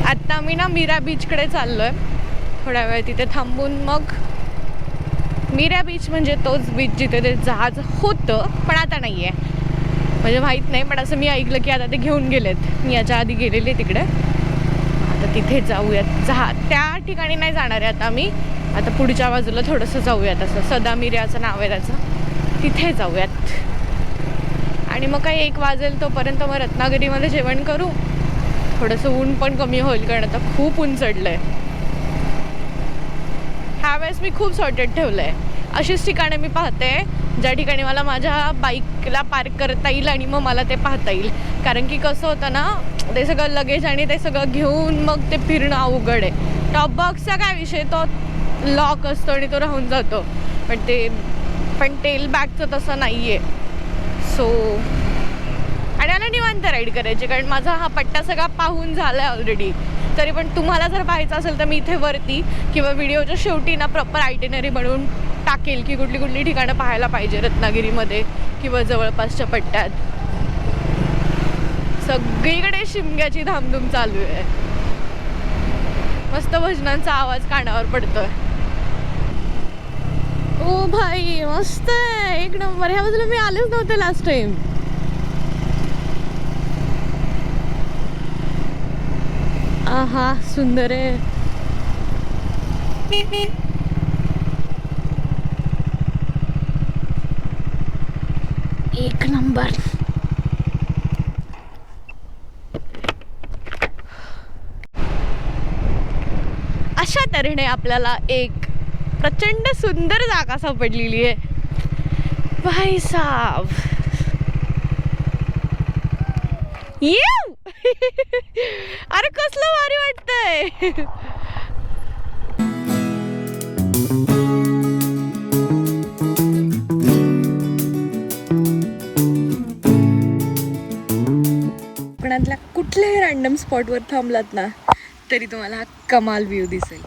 आता मी ना मीरा बीचकडे चाललोय. थोड्या वेळ तिथे थांबून मग मीरा बीच म्हणजे तोच बीच जिथे ते जहाज होतं, पण आता नाही आहे. म्हणजे माहीत नाही, पण असं मी ऐकलं की आता ते घेऊन गेलेत. मी याच्या आधी गेलेले तिकडे. आता तिथे जाऊयात. त्या ठिकाणी नाही जाणार आहे आता मी. आता पुढच्या बाजूला थोडंसं जाऊयात. असं सदा मिऱ्याचं नाव आहे त्याचं, तिथे जाऊयात. आणि मग काही 1 वाजेल तोपर्यंत मग रत्नागिरीमध्ये जेवण करू. थोडंसं ऊन पण कमी होईल, कारण आता खूप ऊन चढलं आहे. ह्यावेळेस मी खूप सॉर्टेड ठेवलं आहे. अशीच ठिकाणे मी पाहते ज्या ठिकाणी मला माझ्या बाईकला पार्क करता येईल आणि मग मला ते पाहता येईल. कारण की कसं होतं ना, ते सगळं लगेज आणि ते सगळं घेऊन मग ते फिरणं अवघड आहे. टॉप बॉक्सचा काय विषय, तो लॉक असतो आणि तो राहून जातो. पण टेल बॅगचं तसं नाही आहे. सो आणि मला निवांत राईड करायची, कारण माझा हा पट्टा सगळा पाहून झाला आहे ऑलरेडी. तरी पण तुम्हाला जर पाहायचं असेल तर मी इथे वरती किंवा व्हिडिओच्या शेवटी ना प्रॉपर आयटिनरी बनवून टाकेल की कुठली कुठली ठिकाणं पाहायला पाहिजे रत्नागिरीमध्ये किंवा जवळपासच्या पट्ट्यात. सगळीकडे शिमग्याची धामधूम चालू आहे. मस्त भजनांचा आवाज कानावर पडतोय. ओ भाई, मस्त आहे, 1 नंबर. ह्या बाजूला मी आलेच नव्हते लास्ट टाइम. आहा, सुंदर आहे. एक नंबर. अशा तऱ्हेने आपल्याला एक प्रचंड सुंदर जागा सापडलेली आहे. भाई साहब, अरे कसलं भारी वाटतंय. कोकणातल्या कुठल्याही रँडम स्पॉटवर थांबलात ना तरी तुम्हाला हा कमाल व्ह्यू दिसेल.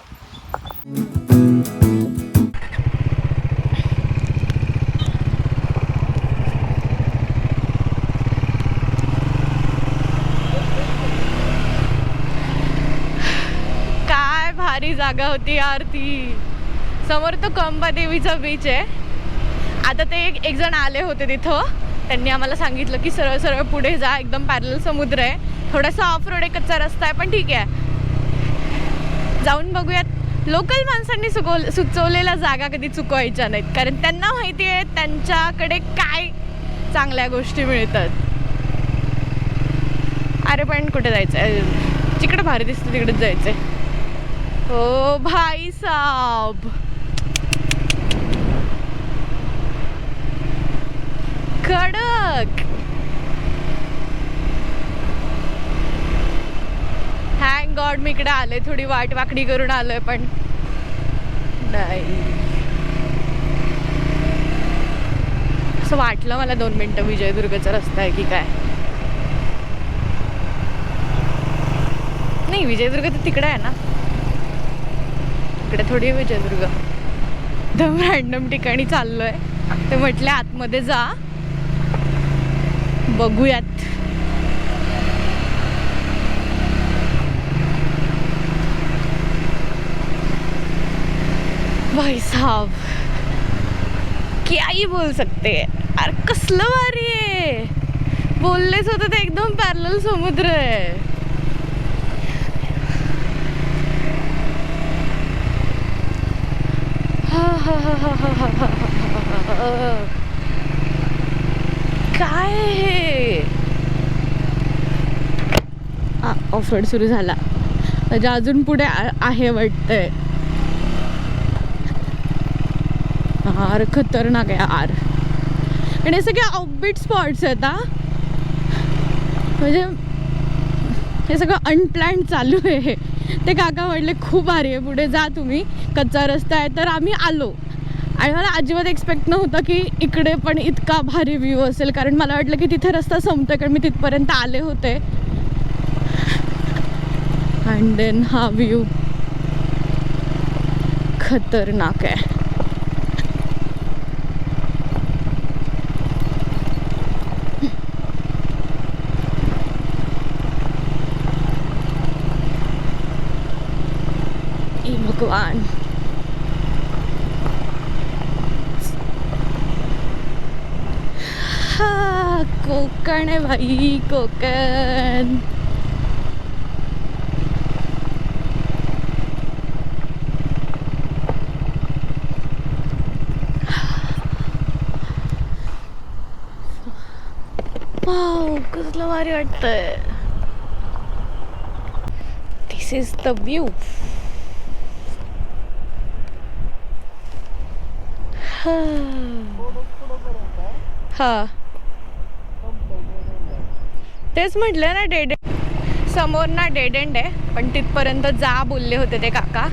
काय भारी जागा होती यार ती. समोर तो कंबादेवीचा बीच आहे. आता ते एक जण आले होते तिथं, त्यांनी आम्हाला सांगितलं की सरळ सरळ पुढे जा, एकदम पॅरलल समुद्र आहे. थोडासा ऑफ रोड कच्चा रस्ता आहे, पण ठीक आहे, जाऊन बघूयात. लोकल माणसांनी सुचवलेल्या जागा कधी चुकवायच्या नाहीत, कारण त्यांना माहिती आहे त्यांच्याकडे काय चांगल्या गोष्टी मिळतात. अरे पण कुठे जायचं आहे, जिकडे भारी दिसतं तिकडेच जायचं आहे. ओ भाई साहब, कडक. थँक गॉड मी इकडे आले, थोडी वाट वाकडी करून आलोय, पण नाही असं वाटलं मला 2 मिनिटं विजयदुर्गचा रस्ता आहे की काय. नाही, विजयदुर्ग तर तिकडे आहे ना, इकडे थोडी विजयदुर्ग. एकदम रॅन्डम ठिकाणी चाललोय, ते म्हटले आतमध्ये जा, बघूयात. भाई साहब, क्या ही बोल सकते हैं. अरे कसलं भारी आहे, बोललेच होतं ते, एकदम पॅरलल समुद्र आहे. काय हे, ऑफ रोड सुरू झाला, म्हणजे अजून पुढे आहे वाटतंय. यार खतरनाक आहे यार. आणि हे सगळे आउटबीट स्पॉट्स आहेत हा, म्हणजे हे सगळं अनप्लॅन्ड चालू आहे. ते काका म्हटले खूप भारी आहे, पुढे जा तुम्ही, कच्चा रस्ता आहे. तर आम्ही आलो आणि मला अजिबात एक्सपेक्ट नव्हतं की इकडे पण इतका भारी व्ह्यू असेल, कारण मला वाटलं की तिथे रस्ता संपतोय, कारण मी तिथपर्यंत आले होते. अँड देन हा व्ह्यू खतरनाक आहे. भगवान, हा कोकण आहे भाई, कोकण. वाव, कसलं भारी वाटतंय. दिस इज द व्ह्यू. हा, तेच म्हटलं ना, डेड समोर ना डेड एंड आहे, पण तिथपर्यंत जा बोलले होते ते काका,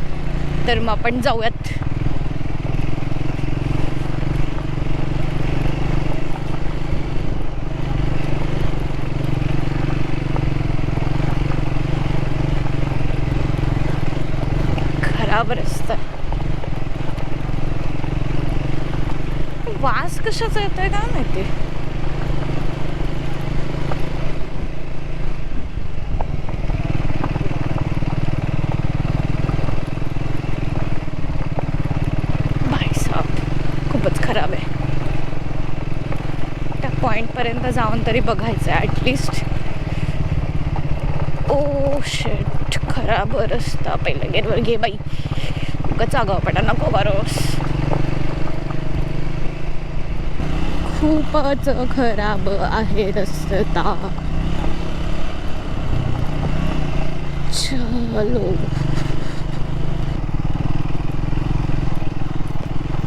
तर मग आपण जाऊयात. खराब रस्ता, वास कशाचा येतोय काय माहिती. भाई साहब, खूपच खराब आहे. त्या पॉइंट पर्यंत जाऊन तरी बघायचं आहे ॲटलिस्ट. ओ शेट, खराब रस्ता. पहिल्या गेटवर घे बाई, उगाच आगाऊपणा नको करोस. खूपच खराब आहे रस्ता. चलो,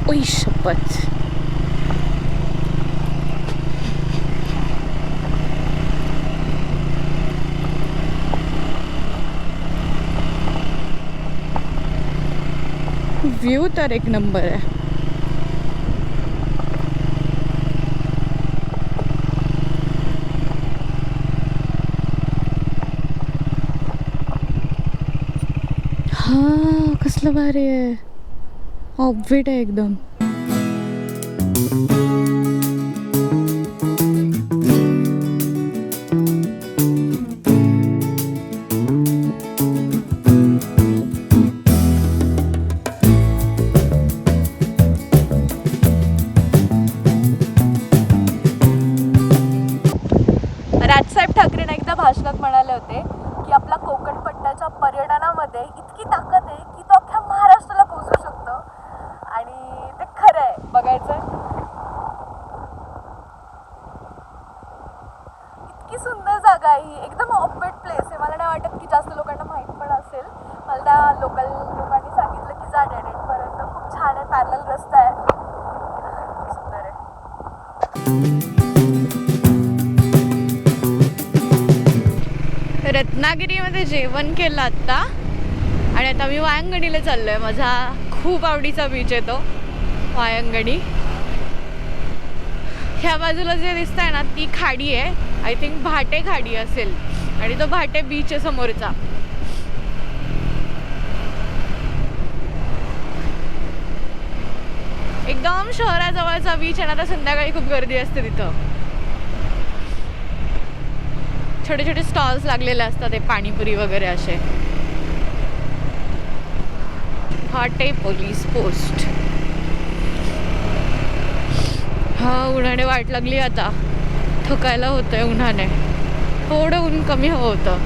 ओय शपथ. व्यू तर एक नंबर आहे. हा, कसलं भारी आहे, ऑफबीट आहे एकदम. राजसाहेब ठाकरेंना एकदा भाषणात म्हणाले होते की आपला कोकण पट्ट्याच्या पर्यटनामध्ये इतकी ताकद आहे की तो अख्ख्या महाराष्ट्राला पोहोचू शकतो. आणि ते खरं आहे, बघायचं. इतकी सुंदर जागा आहे ही, एकदम ऑफबीट प्लेस आहे. मला नाही वाटत की जास्त लोकांना माहीत पण असेल. मला त्या लोकांनी सांगितलं की जा डेड एंड पर्यंत, खूप छान आहे, पॅरलल रस्ता आहे, खूप सुंदर आहे. रत्नागिरीमध्ये जेवण केलं आत्ता, आणि आता मी वायंगणीला चाललो आहे. माझा खूप आवडीचा बीच आहे तो वायंगणी. ह्या बाजूला जे दिसत आहे ना, ती खाडी आहे, आय थिंक भाटे खाडी असेल, आणि तो भाटे बीच आहे समोरचा. एकदम शहराजवळचा बीच आहे ना, तर संध्याकाळी खूप गर्दी असते तिथं. छोटे छोटे स्टॉल्स लागलेले असतात, ते पाणीपुरी वगैरे असे. घाटे पोलीस पोस्ट. हा, उन्हाने वाट लागली आता. थकायला होतंय उन्हाने. थोडं ऊन कमी हवं होतं.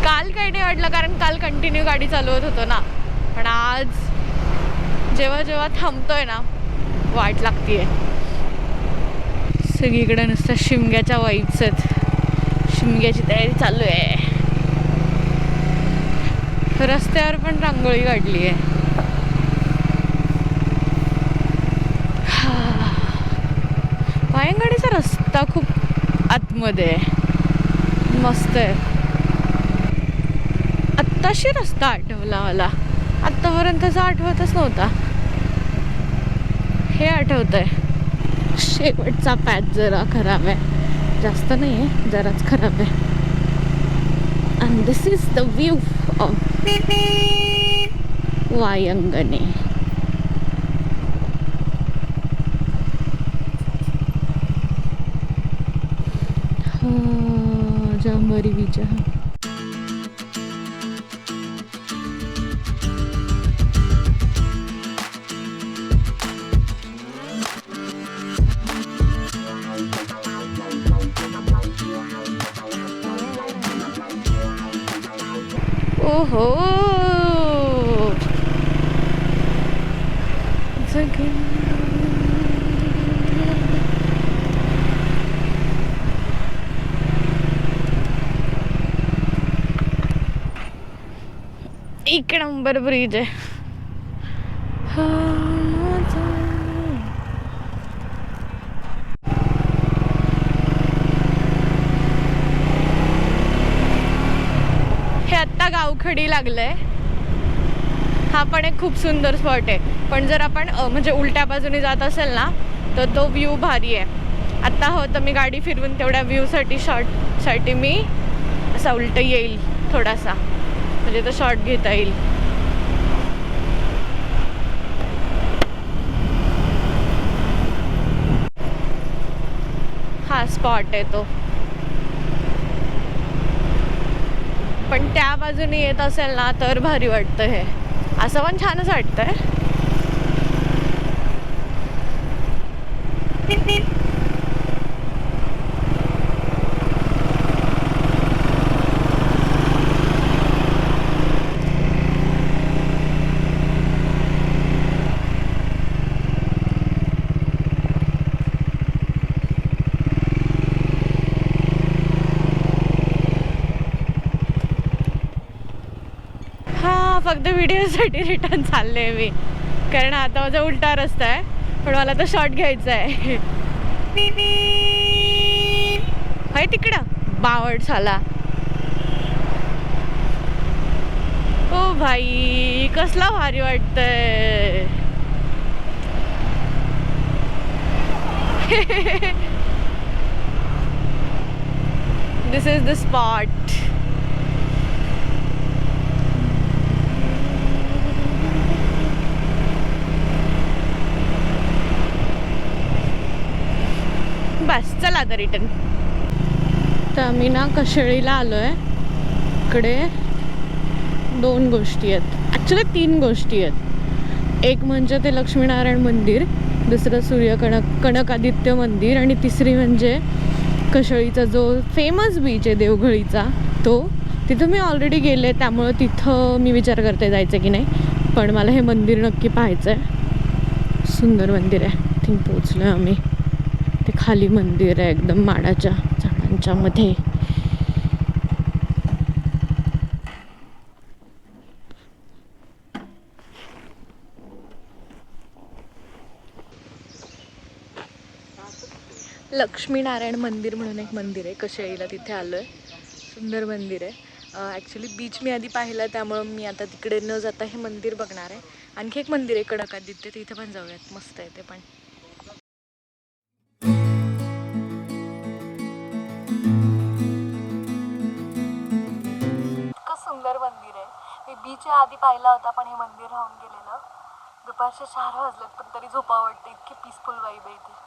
काल काही नाही वाटलं, कारण काल कंटिन्यू गाडी चालवत होतो ना. पण आज जेव्हा जेव्हा थांबतोय ना, वाट लागतीये. सगळीकडे नुसतं शिमग्याच्या वाईब्स आहेत. शिमग्याची तयारी चालू आहे. रस्त्यावर पण रांगोळी काढली आहे. पायंगाडीचा रस्ता खूप आतमध्ये आहे, मस्त आहे. आत्ताशी रस्ता आठवला मला, आत्तापर्यंतचा आठवतच नव्हता. हे आठवतंय. शेवटचा पॅच जरा खराब आहे, जास्त नाही आहे, जराच खराब आहे. And this is the view of Vayangani. Jambhari beach आहे. ओहो, एक नंबर ब्रिज आहे. हे आत्ता गावखडी लागलंय. हा पण एक खूप सुंदर स्पॉट आहे. पण जर आपण म्हणजे उलट्या बाजूने जात असेल ना, तर तो व्ह्यू भारी आहे. आत्ता हो तर मी गाडी फिरवून तेवढ्या व्ह्यूसाठी शॉर्टसाठी मी असा उलट येईल थोडासा, म्हणजे तो शॉर्ट घेता येईल. हा स्पॉट आहे तो. पण त्या बाजूने येत असेल ना तर भारी वाटतं. हे असं पण छानच वाटतंय. फक्त व्हिडिओसाठी रिटर्न चालले मी, कारण आता माझा उलटा रस्ता आहे. पण मला तो शॉर्ट घ्यायचा आहे. हाय तिकडं बावड झाला. ओ भाई, कसला भारी वाटतंय. दिस इज द स्पॉट. बस चला आता रिटर्न. तर आम्ही ना कशेळीला आलो आहे. इकडे 2 गोष्टी आहेत, ॲक्च्युली 3 गोष्टी आहेत. एक म्हणजे ते लक्ष्मीनारायण मंदिर, दुसरं कनकादित्य मंदिर, आणि तिसरी म्हणजे कशेळीचा जो फेमस बीच आहे देवघळीचा तो. तिथं मी ऑलरेडी गेले, त्यामुळं तिथं मी विचार करते जायचं की नाही. पण मला हे मंदिर नक्की पाहायचं आहे. सुंदर मंदिर आहे. थिंक पोचलो आहे आम्ही. ते खाली मंदिर आहे एकदम माडाच्या झाडांच्या मध्ये. लक्ष्मीनारायण मंदिर म्हणून एक मंदिर आहे कशेळीला, तिथे आलो आहे. सुंदर मंदिर आहे. ॲक्च्युली बीच मी आधी पाहिलं, त्यामुळं मी आता तिकडे न जाता हे मंदिर बघणार आहे. आणखी एक मंदिर आहे कनकादित्य, तिथे पण जाऊयात, मस्त आहे ते पण. इतकं सुंदर मंदिर आहे. मी बीच आधी पाहिला होता, पण हे मंदिर राहून गेलेलं. द दुपारचे 4 वाजलेत पण तरी झोपा वाटते, इतकी पीसफुल वाईब आहे इथे.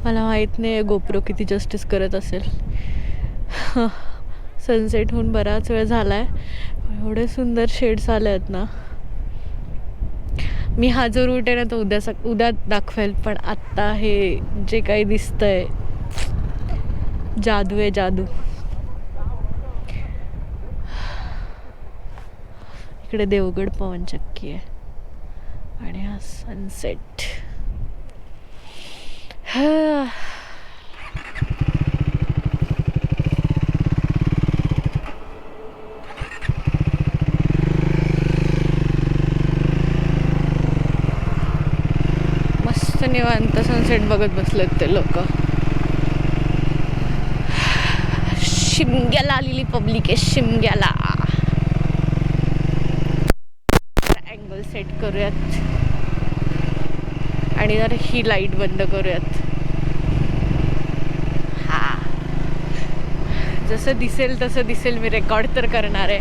मला माहीत नाही गोप्रो किती जस्टिस करत असेल. सनसेट होऊन बराच वेळ झाला आहे. एवढे सुंदर शेड्स आले आहेत ना. मी हा जो रूट आहे ना तो उद्या दाखवेल, पण आत्ता हे जे काही दिसतंय जादू आहे, जादू. इकडे देवगड पवनचक्की आहे आणि हा सनसेट. मस्त निवांत सनसेट बघत बसलेत ते लोक. शिमग्याला आलेली पब्लिक आहे, शिमग्याला. अँगल सेट करूयात आणि जरा ही लाईट बंद करूयात. हा, जसं दिसेल तसं दिसेल. मी रेकॉर्ड तर करणार आहे.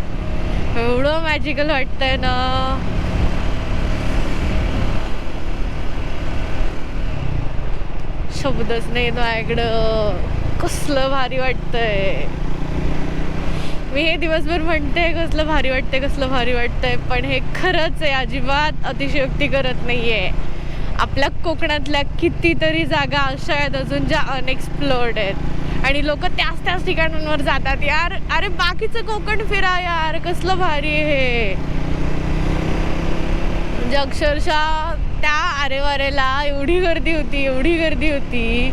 एवढं मॅजिकल वाटतंय ना. शब्दच नाही माझ्याकडं. कसलं भारी वाटतंय. मी हे दिवसभर म्हणते कसलं भारी वाटतंय, कसलं भारी वाटतंय, पण हे खरंच आहे. अजिबात अतिशयोक्ती करत नाहीये. आपल्या कोकणातल्या कितीतरी जागा अशा आहेत अजून ज्या अनएक्सप्लोर्ड आहेत आणि लोक त्याच ठिकाणांवर जातात. यार अरे बाकीचं कोकण फिरा यार, कसलं भारी आहे. म्हणजे अक्षरशः त्या आरेवारेला एवढी गर्दी होती, एवढी गर्दी होती.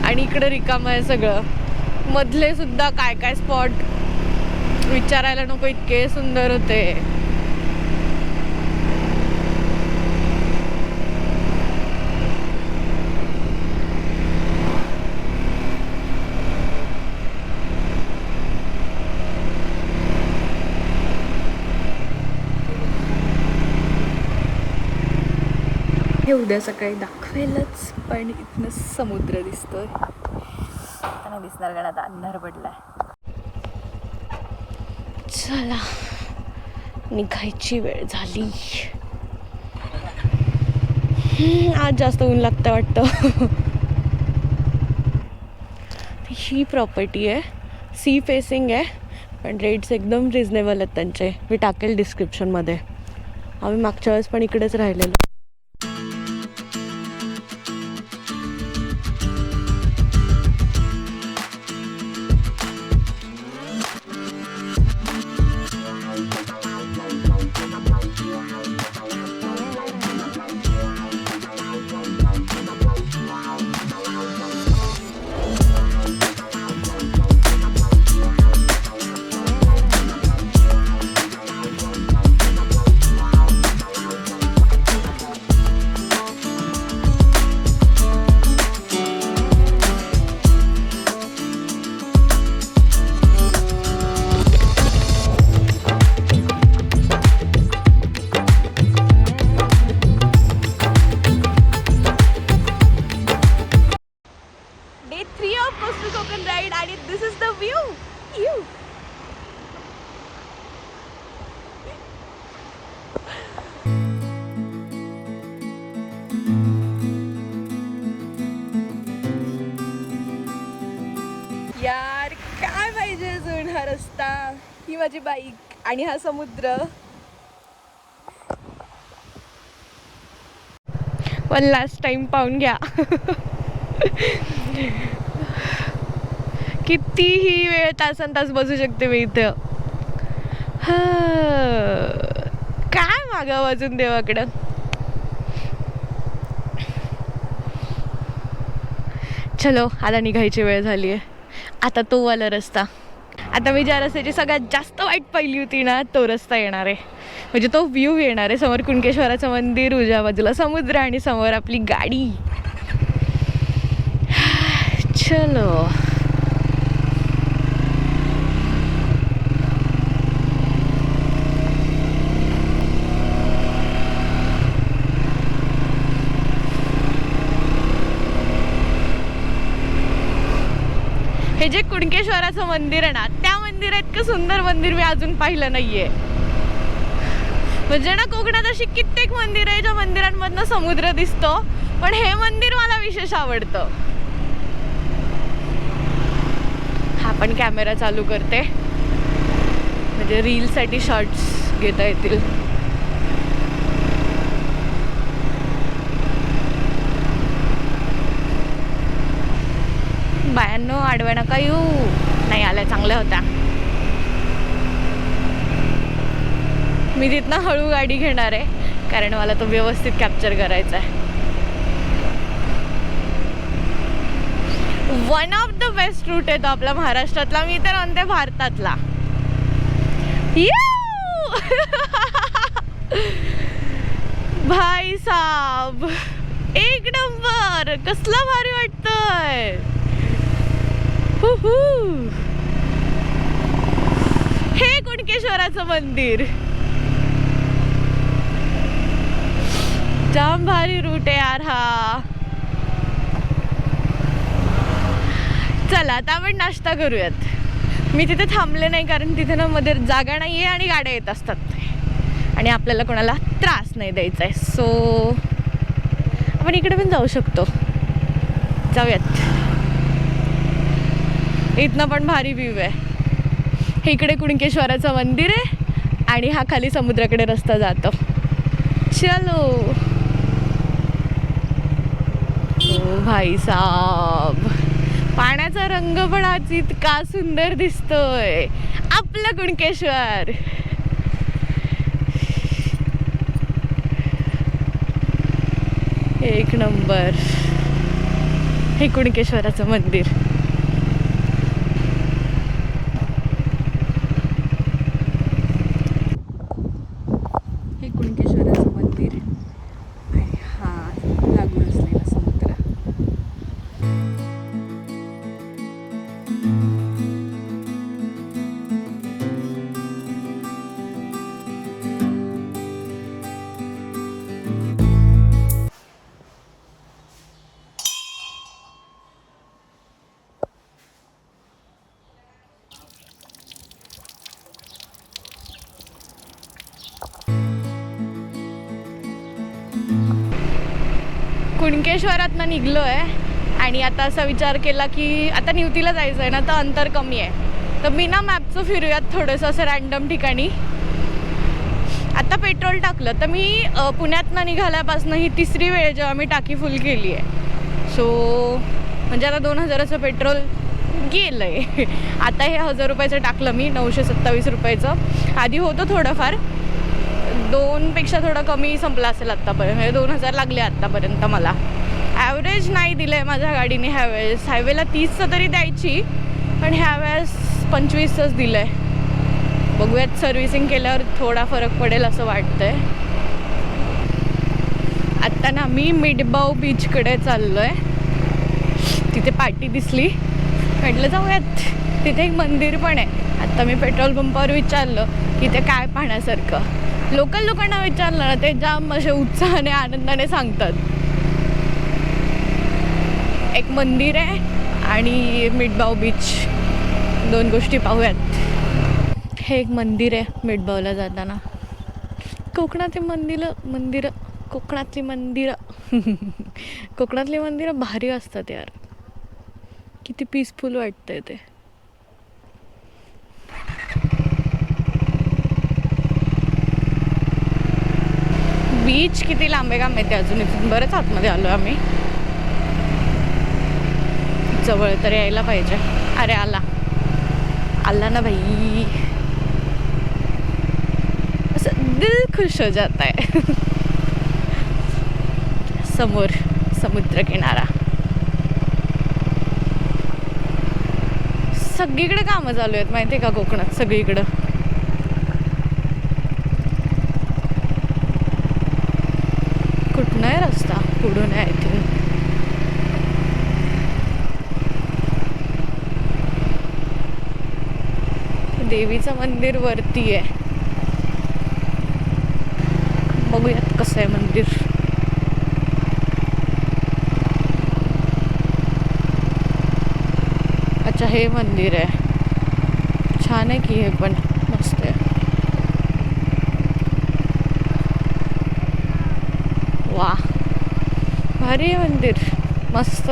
आणि इकडं रिकामं आहे सगळं. मधले सुद्धा काय काय स्पॉट विचारायला नको, इतके सुंदर होते. हे उद्या सकाळी दाखवेलच, पण इथनं समुद्र दिसतोय. आता दिसणार कारण आता अंधार पडलाय. चला निघायची वेळ झाली. आज जास्त ऊन लागतं वाटतं. ही प्रॉपर्टी आहे, सी फेसिंग आहे, पण रेट्स एकदम रिजनेबल आहेत त्यांचे. मी टाकेल डिस्क्रिप्शनमध्ये. आम्ही मागच्या वेळेस पण इकडेच राहिलेलो. Day 3 of Coastal Kokan ride and this is the view. यार काय पाहिजे अजून. हा रस्ता, ही माझी बाईक आणि हा समुद्र. वन लास्ट टाइम पाहून घ्या. कितीही वेळ तासन तास बसू शकते मी इथं. काय मागावं अजून देवाकडं. चलो आता निघायची वेळ झाली आहे. आता तो वाला रस्ता आता मी ज्या रस्त्याची सगळ्यात जास्त वाईट पाहिली होती ना तो रस्ता येणार आहे, म्हणजे तो व्ह्यू येणार आहे. समोर कुणकेश्वराचं मंदिर, उजव्या बाजूला समुद्र आणि समोर आपली गाडी. चलो हे जे कुणकेश्वराचं मंदिर आहे ना, त्या मंदिर इतकं सुंदर मंदिर मी अजून पाहिलं नाहीये. म्हणजे ना कोकणात अशी कित्येक मंदिर आहे ज्या मंदिरांमधनं समुद्र दिसतो, पण हे मंदिर मला विशेष आवडतं. हा पण कॅमेरा चालू करते म्हणजे रीलसाठी शॉर्ट्स घेता येतील. बायांनो आडव्या नका येऊ. नाही आल्या, चांगल्या होत्या. मी तिथनं हळू गाडी घेणार आहे कारण मला तो व्यवस्थित कॅप्चर करायचा आहे. One of the best route आहे तो आपला महाराष्ट्रातला, मी तर म्हणते भारतातला. भाई साहब एक नंबर, कसला भारी वाटतंय. हे कुणकेश्वराचं मंदिर जाम भारी रूट आहे यार हा. चला आता आपण नाश्ता करूयात. मी तिथे थांबले नाही कारण तिथे ना मध्ये जागा नाही आहे आणि गाड्या येत असतात आणि आपल्याला कोणाला त्रास नाही द्यायचा आहे. सो आपण इकडे पण जाऊ शकतो. जाऊयात. इथनं पण भारी व्ह्यू आहे. इकडे कुणकेश्वराचं मंदिर आहे आणि हा खाली समुद्राकडे रस्ता जातो. चलो ओ भाई साहब, पाण्याचा रंग पण आज इतका सुंदर दिसतोय. आपलं कुणकेश्वर एक नंबर. हे कुणकेश्वराचं मंदिर. हे कुणकेश्वराचं मंदिर आणि हा लागून असलेला समुद्र. कुणकेश्वरातनं निघलो आहे आणि आता असा विचार केला की आता निवतीला जायचं आहे ना, तर अंतर कमी आहे, तर मी ना मॅपचं फिरूयात थोडंसं असं रँडम ठिकाणी. आता पेट्रोल टाकलं तर मी पुण्यातनं निघाल्यापासून ही तिसरी वेळ जेव्हा मी टाकी फुल केली आहे. सो म्हणजे आता 2000चं पेट्रोल गेलं आहे. आता हे 1000 रुपयाचं टाकलं मी, 927 रुपयाचं. आधी होतं थोडंफार, 2पेक्षा थोडं कमी संपलं असेल आत्तापर्यंत, म्हणजे 2000 लागले आत्तापर्यंत मला. ॲव्हरेज नाही दिलं आहे माझ्या गाडीने ह्यावेळेस. हायवेला 30चं तरी द्यायची, पण ह्यावेळेस 25च दिलं आहे. बघूयात सर्व्हिसिंग केल्यावर थोडा फरक पडेल असं वाटतंय. आत्ता ना मी मिडबाव बीचकडे चाललो आहे. तिथे पार्टी दिसली, म्हटलं जाऊयात. तिथे एक मंदिर पण आहे. आत्ता मी पेट्रोल पंपावर विचारलं की ते काय पाहण्यासारखं. लोकल लोकांना विचारलं ना, ते जाम असे उत्साहाने आनंदाने सांगतात. एक मंदिर आहे आणि मिडबाव बीच, 2 गोष्टी पाहूयात. हे एक मंदिर आहे मिडबावला जाताना. कोकणातली मंदिरं कोकणातली मंदिरं भारी असतात यार. किती पीसफुल वाटतंय ते. बीच किती लांब आहे का माहिती, अजून इथून बरंच आतमध्ये आलो आम्ही. जवळ तर यायला पाहिजे. अरे आला ना भाई, असं दिल खुश हो जाता है. समोर समुद्र किनारा. सगळीकडे कामं चालू आहेत माहिती आहे का कोकणात, सगळीकडं. कुठं आहे रस्ता? पुढून आहे आय थिंक. देवीचं मंदिर वरती आहे. बघूयात कसं आहे मंदिर. अच्छा हे मंदिर आहे. छान आहे की हे पण मस्त आहे. वा भारी आहे मंदिर मस्त.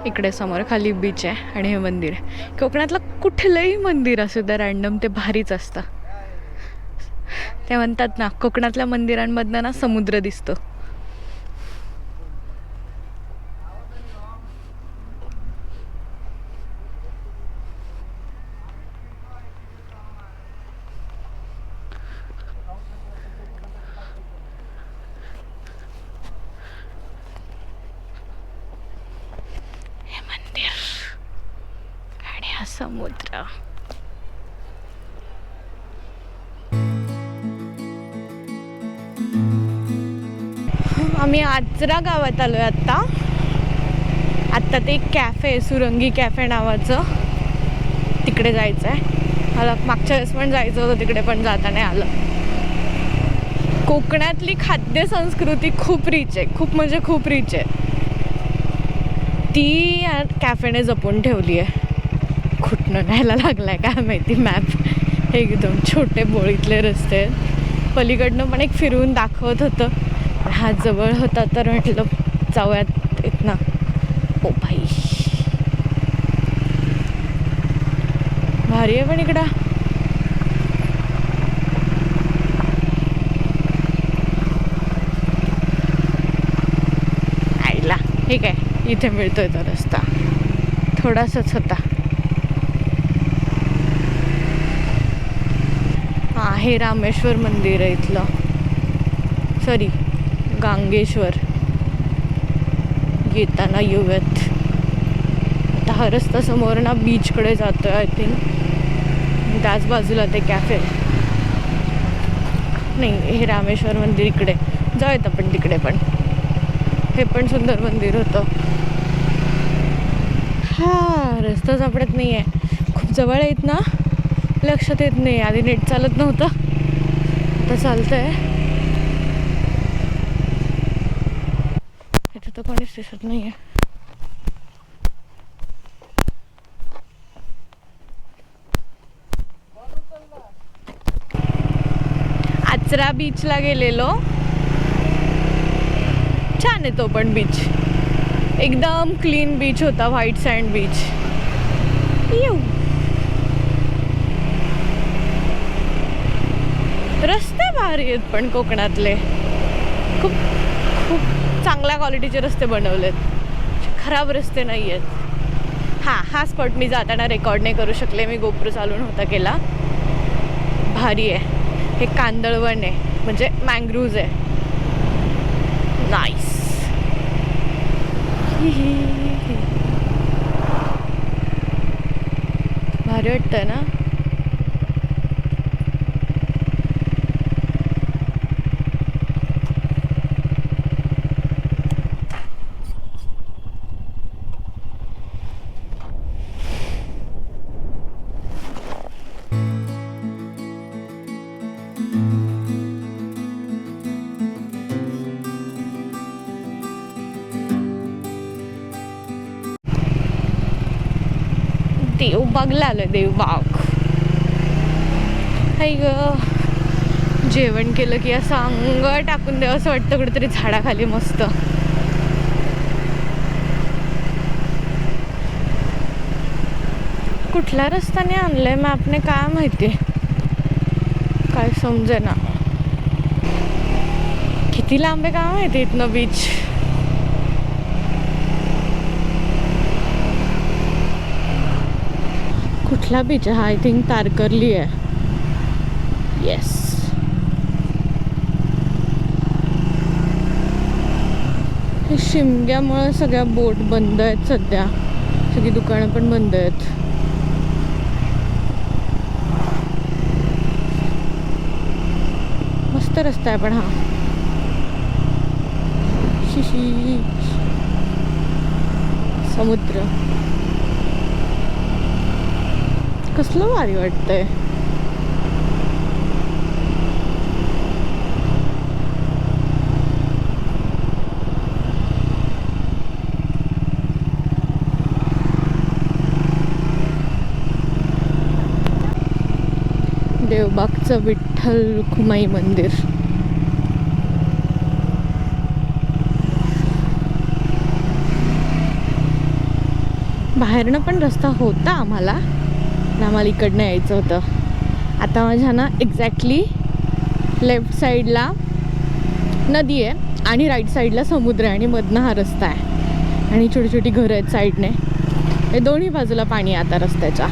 इकडे समोर खाली बीच आहे आणि हे मंदिर आहे. कोकणातलं कुठलंही मंदिर असू द्या रॅन्डम ते भारीच असतं. ते म्हणतात ना कोकणातल्या मंदिरांमधनं ना समुद्र दिसतो. हे मंदिर आणि हा समुद्र. आम्ही आचरा गावात आलोय आत्ता. ते एक कॅफे आहे सुरंगी कॅफे नावाचं, तिकडे जायचं आहे मला. मागच्या वेळेस पण जायचं होतं तिकडे, पण जाता नाही आलं. कोकणातली खाद्य संस्कृती खूप रिच आहे, खूप म्हणजे खूप रिच आहे. ती या कॅफेने जपून ठेवली आहे. कुठनं न्यायला लागलाय काय माहिती मॅप. एकदम छोटे बोळीतले रस्ते आहेत. पलीकडनं पण एक फिरवून दाखवत होतं, हा जवळ होता तर म्हटलं जाऊयात इथनं. ओ भाई भारी आहे पण इकडं. आईला हे काय इथे मिळतोय तो रस्ता, थोडासाच होता. हा हे रामेश्वर मंदिर आहे इथलं, सॉरी गांगेश्वर. येताना येऊयात. आता हा रस्ता समोर ना बीचकडे जातोय आय थिंक. त्याच बाजूला ते कॅफे. नाही हे रामेश्वर मंदिर इकडे. जाऊयात आपण तिकडे पण. हे पण सुंदर मंदिर होतं. हा रस्ता सापडत नाही आहे. खूप जवळ आहेत ना, लक्षात येत नाही. आधी नेट चालत नव्हतं, आता चालतंय. इथे तर कोणीच दिसत नाही आहे. आचरा बीचला गेलेलो, छान आहे तो पण बीच. एकदम क्लीन बीच होता, व्हाईट सँड बीच. रस्ते भारी आहेत पण कोकणातले. खूप खूप चांगल्या क्वालिटीचे रस्ते बनवलेत, खराब रस्ते नाही आहेत. हा स्पॉट मी जाताना रेकॉर्ड नाही करू शकले, मी गोप्रो चालून होता केला. भारी आहे. हे कांदळवन आहे, म्हणजे मँग्रोव्ज आहे. नाईस. भारी वाटतंय ना. देवबागला आलोय. देवबाग हाय ग. जेवण केलं की असं अंग टाकून द्यावं असं वाटतं कुठेतरी झाडाखाली मस्त. कुठल्या रस्त्याने आणलंय मॅपने काय माहिती, काय समजे ना. किती लांब आहे काय माहिती इथनं बीच. कुठला बीच आहे? आय थिंक तारकर्ली आहे. येस शिमग्यामुळे सगळ्या बोट बंद आहेत सध्या, सगळी दुकानं पण बंद आहेत. मस्त रस्ता आहे पण हा. शिशी समुद्र कसलं भारी वाटतंय. देवबागचं विठ्ठल रुक्माई मंदिर. बाहेरनं पण रस्ता होता आम्हाला इकडनं यायचं होतं. आता माझ्या ना एक्झॅक्टली लेफ्ट साईडला नदी आहे आणि राईट साईडला समुद्र आहे आणि मधनं हा रस्ता आहे आणि छोटी छोटी घरं आहेत साईडने. हे दोन्ही बाजूला पाणी आहे आता रस्त्याच्या.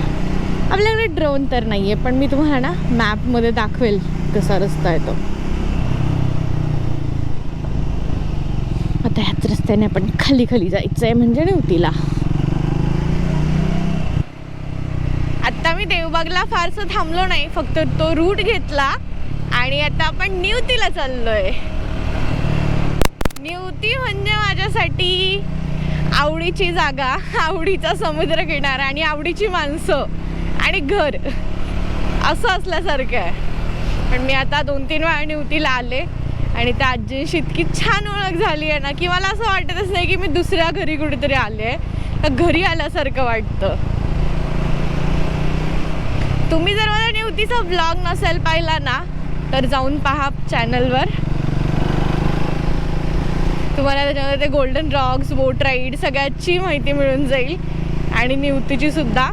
आपल्याकडे ड्रोन तर नाही आहे, पण मी तुम्हाला ना मॅपमध्ये दाखवेल कसा रस्ता आहे तो. आता ह्याच रस्त्याने आपण खाली खाली जायचं आहे म्हणजे निवतीला. आता मी देवबागला फारसं थांबलो नाही, फक्त तो रूट घेतला आणि आता आपण निवतीला चाललोय. निवती म्हणजे माझ्यासाठी आवडीची जागा, आवडीचा समुद्र किनारा आणि आवडीची माणसं आणि घर असं असल्यासारखं आहे. पण मी आता 2-3 वेळा निवतीला आले आणि त्या आजींशी इतकी छान ओळख झाली आहे ना की मला असं वाटतच नाही की मी दुसऱ्या घरी कुठेतरी आले, घरी आल्यासारखं वाटतं. तुम्ही जर मला निवतीचा व्लॉग नसेल पाहिला ना तर जाऊन पहा चॅनलवर. तुम्हाला त्याच्यामध्ये ते गोल्डन रॉक्स, बोट राईड सगळ्याची माहिती मिळून जाईल आणि निवतीची सुद्धा.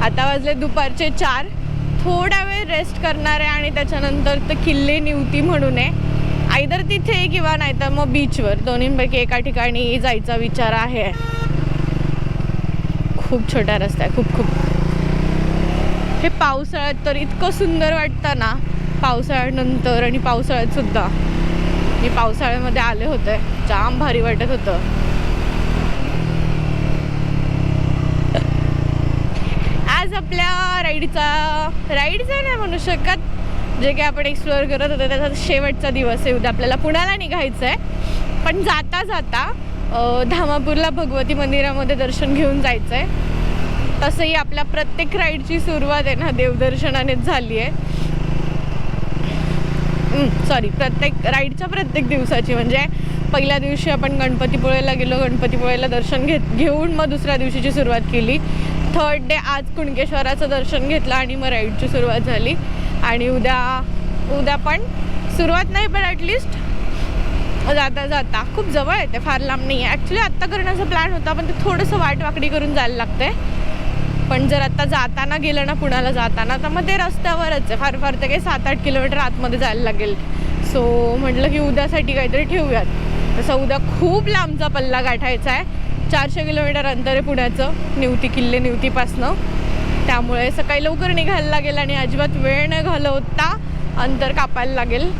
आता वाजले दुपारचे 4. थोडा वेळ रेस्ट करणार आहे आणि त्याच्यानंतर तर किल्ले निवती म्हणून आहे, आयदर तिथे किंवा नाहीतर मग बीचवर, दोन्हींपैकी एका ठिकाणी जायचा विचार आहे. खूप छोटा रस्ता आहे, खूप. हे पावसाळ्यात तर इतकं सुंदर वाटतं ना, पावसाळ्यानंतर आणि पावसाळ्यात सुद्धा. मी पावसाळ्यामध्ये आले होते, जाम भारी वाटत होतं. आज आपल्या राईडचा नाही म्हणू शकत, जे काही आपण एक्सप्लोअर करत होतो त्याचा शेवटचा दिवस आहे. उद्या आपल्याला पुण्याला निघायचं आहे, पण जाता जाता धामापूरला भगवती मंदिरामध्ये दर्शन घेऊन जायचं आहे. तसंही आपल्या प्रत्येक राईडची सुरुवात आहे ना देवदर्शनानेच झाली आहे. प्रत्येक दिवसाची, म्हणजे पहिल्या दिवशी आपण गणपतीपुळेला गेलो, गणपतीपुळेला दर्शन घेऊन मग दुसऱ्या दिवशीची सुरुवात केली. 3rd डे आज कुणकेश्वराचं दर्शन घेतलं आणि मग राईडची सुरुवात झाली. आणि उद्या पण सुरुवात नाही, पण ॲटलिस्ट जाता खूप जवळ येते, फार लांब नाही आहे. ॲक्च्युली आत्ता करण्याचा प्लॅन होता, पण ते थोडंसं वाटवाकडी करून जायला लागतंय. पण जर आता जाताना गेलं ना पुण्याला जाताना तर मग ते रस्त्यावरच आहे, फार ते काही 7-8 किलोमीटर आतमध्ये जायला लागेल. सो म्हटलं की उद्यासाठी काहीतरी ठेवूयात. तसं उद्या खूप लांबचा पल्ला गाठायचा आहे, 400 किलोमीटर अंतर आहे पुण्याचं निवतीपासनं. त्यामुळे सकाळी लवकर निघायला लागेल आणि अजिबात वेळ न घालवता अंतर कापायला लागेल,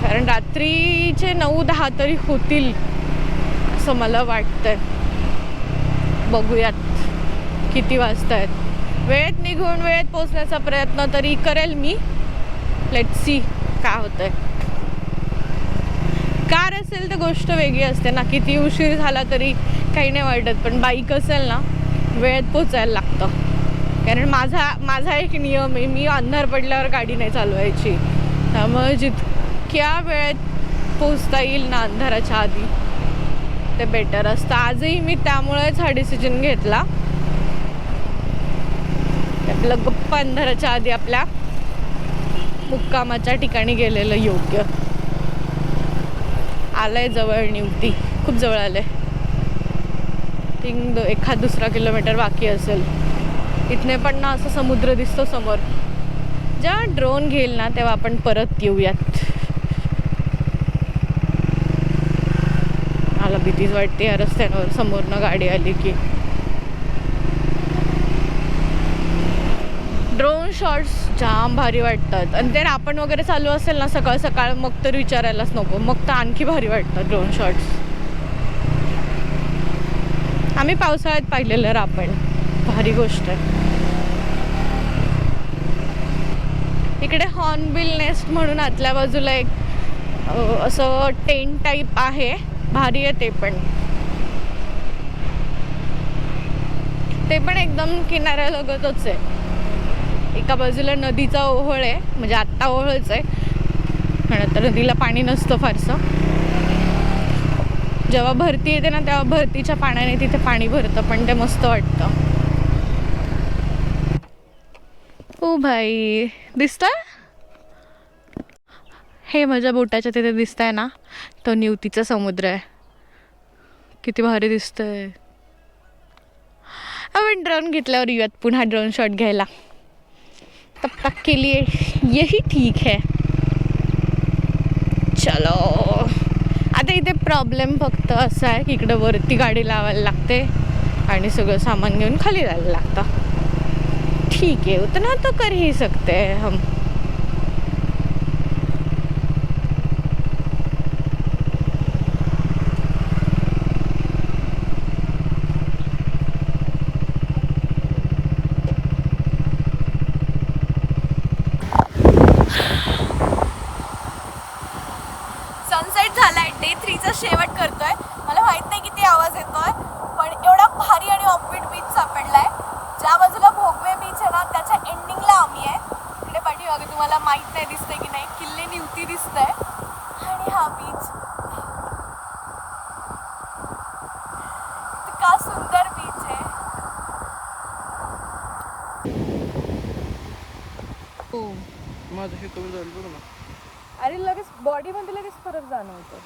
कारण रात्रीचे 9-10 तरी होतील असं मला वाटतंय. बघूयात किती वाजता आहेत. वेळेत निघून वेळेत पोचण्याचा प्रयत्न तरी करेल मी. लेट्स सी काय होतंय. कार असेल तर गोष्ट वेगळी असते ना, किती उशीर झाला तरी काही नाही वाटत, पण बाईक असेल ना वेळेत पोचायला लागतं. कारण माझा एक नियम आहे, मी अंधार पडल्यावर गाडी नाही चालवायची. त्यामुळे जितक्या वेळेत पोचता येईल ना अंधाराच्या आधी ते बेटर असतं. आजही मी त्यामुळेच हा डिसिजन घेतला, आपलं गप्प अंधाराच्या आधी आपल्या मुक्कामाच्या ठिकाणी गेलेलं योग्य. आलंय जवळ निवती, खूप जवळ आलंय. थिंक 1-2 किलोमीटर बाकी असेल. इथने पण ना असं समुद्र दिसतो समोर. जेव्हा ड्रोन घेईल ना तेव्हा आपण परत येऊयात. मला भीतीच वाटते या रस्त्यांवर समोरनं गाडी आली की. ड्रोन शॉट्स जाम भारी वाटतात. आणि ते रापण वगैरे चालू असेल ना सकाळ सकाळ, मग तर विचारायलाच नको, मग तर आणखी भारी वाटतात ड्रोन शॉट्स. आम्ही पावसाळ्यात पाहिलेलं रापण, भारी गोष्ट आहे. इकडे हॉर्नबिल नेस्ट म्हणून आतल्या बाजूला एक असं टेंट टाईप आहे, भारी आहे ते पण. ते पण एकदम किनाऱ्यालगतच आहे. एका बाजूला नदीचा ओहोळ आहे, म्हणजे आत्ता ओहोळच आहे, कारण तर नदीला पाणी नसतं फारसं. जेव्हा भरती येते ना तेव्हा भरतीच्या पाण्याने तिथे पाणी भरतं, पण ते मस्त वाटतं. ओ भाई, दिसतंय हे माझ्या बोटाच्या तिथे दिसतंय ना, तो निवतीचा समुद्र आहे. किती भारी दिसतंय. आपण ड्रोन घेतल्यावर येऊयात पुन्हा ड्रोन शॉट घ्यायला. तब तक के लिए यही ठीक है. चलो. आता इथे प्रॉब्लेम फक्त असा आहे की इकडे वरती गाडी लावायला लागते आणि सगळं सामान घेऊन खाली जायला लागतं. ठीक आहे, उतना तो कर ही सकते हैं हम. सनसेट झालाय, डे 3चा शेवट करतोय. मला माहित नाही किती आवाज येतोय, पण एवढा भारी आणि ऑफबीट बीच सापडलाय. ज्या बाजूला भोगवे बीच आहे ना त्याच्या एंडिंगला आम्ही आहे. इकडे पाठीमागे तुम्हाला माहित नाही दिसतंय की नाही, किल्ले निवती दिसतंय आणि हा बीच. इतका सुंदर बीच आहे. माझं हे कमी झालं बघ ना. अरे लगेच बॉडीमध्ये लगेच फरक जाणवतो.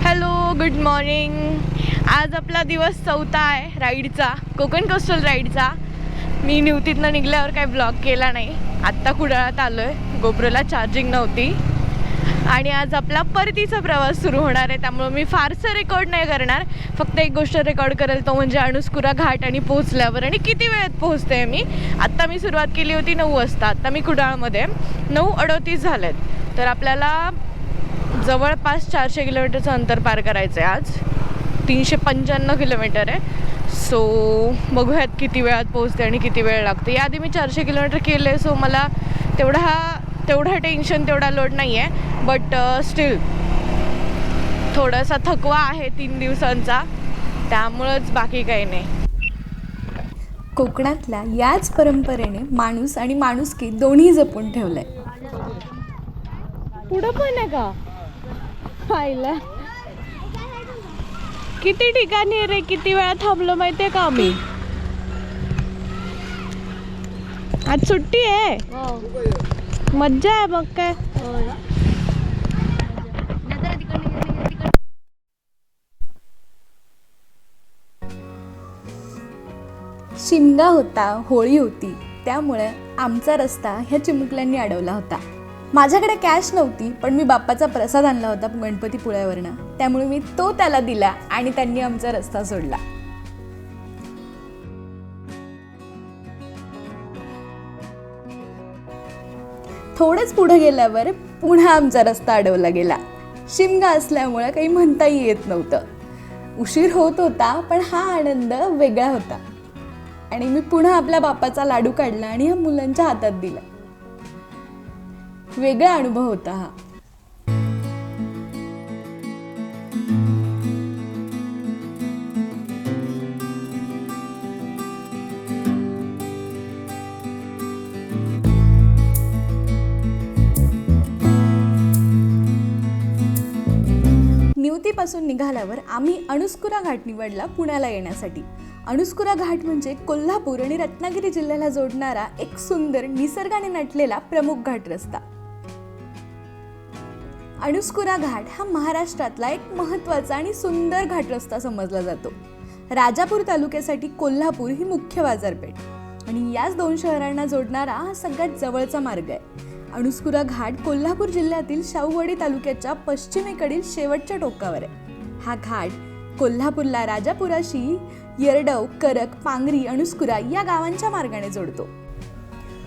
Hello, good morning. आज आपला दिवस 4था आहे राईडचा, कोकण कोस्टल राईडचा. मी निवतीतनं निघल्यावर काही ब्लॉग केला नाही. आत्ता कुडाळात आलो आहे, गोप्रोला चार्जिंग नव्हती. आणि आज आपला परतीचा प्रवास सुरू होणार आहे, त्यामुळं मी फारसं रेकॉर्ड नाही करणार. फक्त एक गोष्ट रेकॉर्ड करेल, तो म्हणजे अणुस्कुरा घाट आणि पोहोचल्यावर आणि किती वेळात पोहोचते मी. आत्ता मी सुरुवात केली होती 9 वाजता, आत्ता मी कुडाळमध्ये 9:38 झालेत. तर आपल्याला जवळपास 400 किलोमीटरचं अंतर पार करायचं आहे आज. 355 किलोमीटर आहे. सो बघूयात किती वेळात पोहोचते आणि किती वेळ लागते. याआधी मी 400 किलोमीटर केले, सो मला तेवढा टेन्शन, तेवढा लोड नाही आहे. बट स्टील थोडासा थकवा आहे 3 दिवसांचा, त्यामुळंच बाकी काही नाही. कोकणातल्या याच परंपरेने माणूस आणि माणुसकी दोन्ही जपून ठेवलंय. पुढं पण आहे का पाहिलं? किती ठिकाणी रे, किती वेळा थांबलो माहितीये का आम्ही. आज सुट्टी आहे, मज्जा आहे मग काय. शिमगा होता, होळी होती, त्यामुळे आमचा रस्ता ह्या चिमुकल्यांनी अडवला होता. माझ्याकडे कॅश नव्हती, पण मी बाप्पाचा प्रसाद आणला होता गणपतीपुळ्यावरनं, त्यामुळे मी तो त्याला दिला आणि त्यांनी आमचा रस्ता सोडला. थोडंच पुढे गेल्यावर पुन्हा आमचा रस्ता अडवला गेला. शिमगा असल्यामुळे काही म्हणताही येत नव्हतं. उशीर होत होता, पण हा आनंद वेगळा होता. आणि मी पुन्हा आपल्या बाप्पाचा लाडू काढला आणि ह्या मुलांच्या हातात दिला. वेगळा अनुभव होता हा. निवतीपासून निघाल्यावर आम्ही अणुस्कुरा घाट निवडला पुण्याला येण्यासाठी. अणुस्कुरा घाट म्हणजे कोल्हापूर आणि रत्नागिरी जिल्ह्याला जोडणारा एक सुंदर निसर्गाने नटलेला प्रमुख घाट रस्ता. अणुस्कुरा घाट हा महाराष्ट्रातला एक महत्त्वाचा आणि सुंदर घाट रस्ता समजला जातो. राजापूर तालुक्यासाठी कोल्हापूर ही मुख्य बाजारपेठ आणि याच 2 शहरांना जोडणारा हा सगळ्यात जवळचा मार्ग आहे. अणुस्कुरा घाट कोल्हापूर जिल्ह्यातील शाहूवाडी तालुक्याच्या पश्चिमेकडील शेवटच्या टोकावर आहे. हा घाट कोल्हापूरला राजापुराशी येरडव, करक, पांगरी, अणुस्कुरा या गावांच्या मार्गाने जोडतो.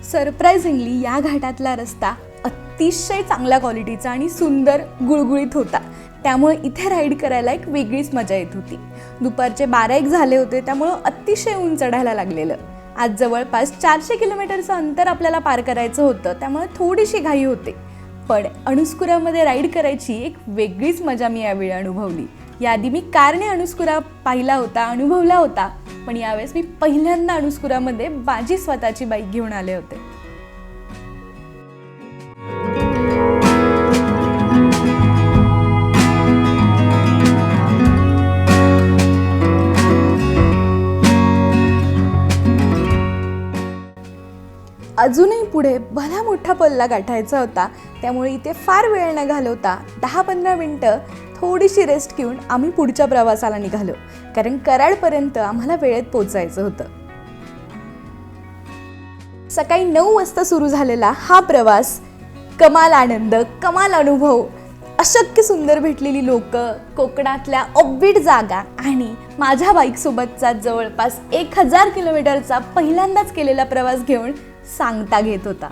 सरप्रायझिंगली या घाटातला रस्ता अतिशय चांगल्या क्वालिटीचा आणि सुंदर गुळगुळीत होता. त्यामुळे इथे राईड करायला एक वेगळीच मजा येत होती. दुपारचे 12-1 झाले होते, त्यामुळं अतिशय ऊन चढायला लागलेलं. आज जवळपास 400 किलोमीटरचं अंतर आपल्याला पार करायचं होतं, त्यामुळे थोडीशी घाई होते. पण अणुस्कुरामध्ये राईड करायची एक वेगळीच मजा मी यावेळी अनुभवली. याआधी मी कारने अणुस्कुरा पाहिला होता, अनुभवला होता, पण यावेळेस मी पहिल्यांदा अणुस्कुरामध्ये माझी स्वतःची बाईक घेऊन आले होते. अजूनही पुढे भला मोठा पल्ला गाठायचा होता, त्यामुळे इथे फार वेळ न घालवता 10-15 मिनटं थोडीशी रेस्ट घेऊन आम्ही पुढच्या प्रवासाला निघालो, कारण कराडपर्यंत आम्हाला वेळेत पोचायचं होतं. सकाळी 9 वाजता सुरू झालेला हा प्रवास कमाल आनंद, कमाल अनुभव, अशक्य सुंदर भेटलेली लोक, कोकणातल्या ऑफबीट जागा आणि माझ्या बाईकसोबतचा जवळपास 1000 किलोमीटरचा पहिल्यांदाच केलेला प्रवास घेऊन सांगता घेत होता.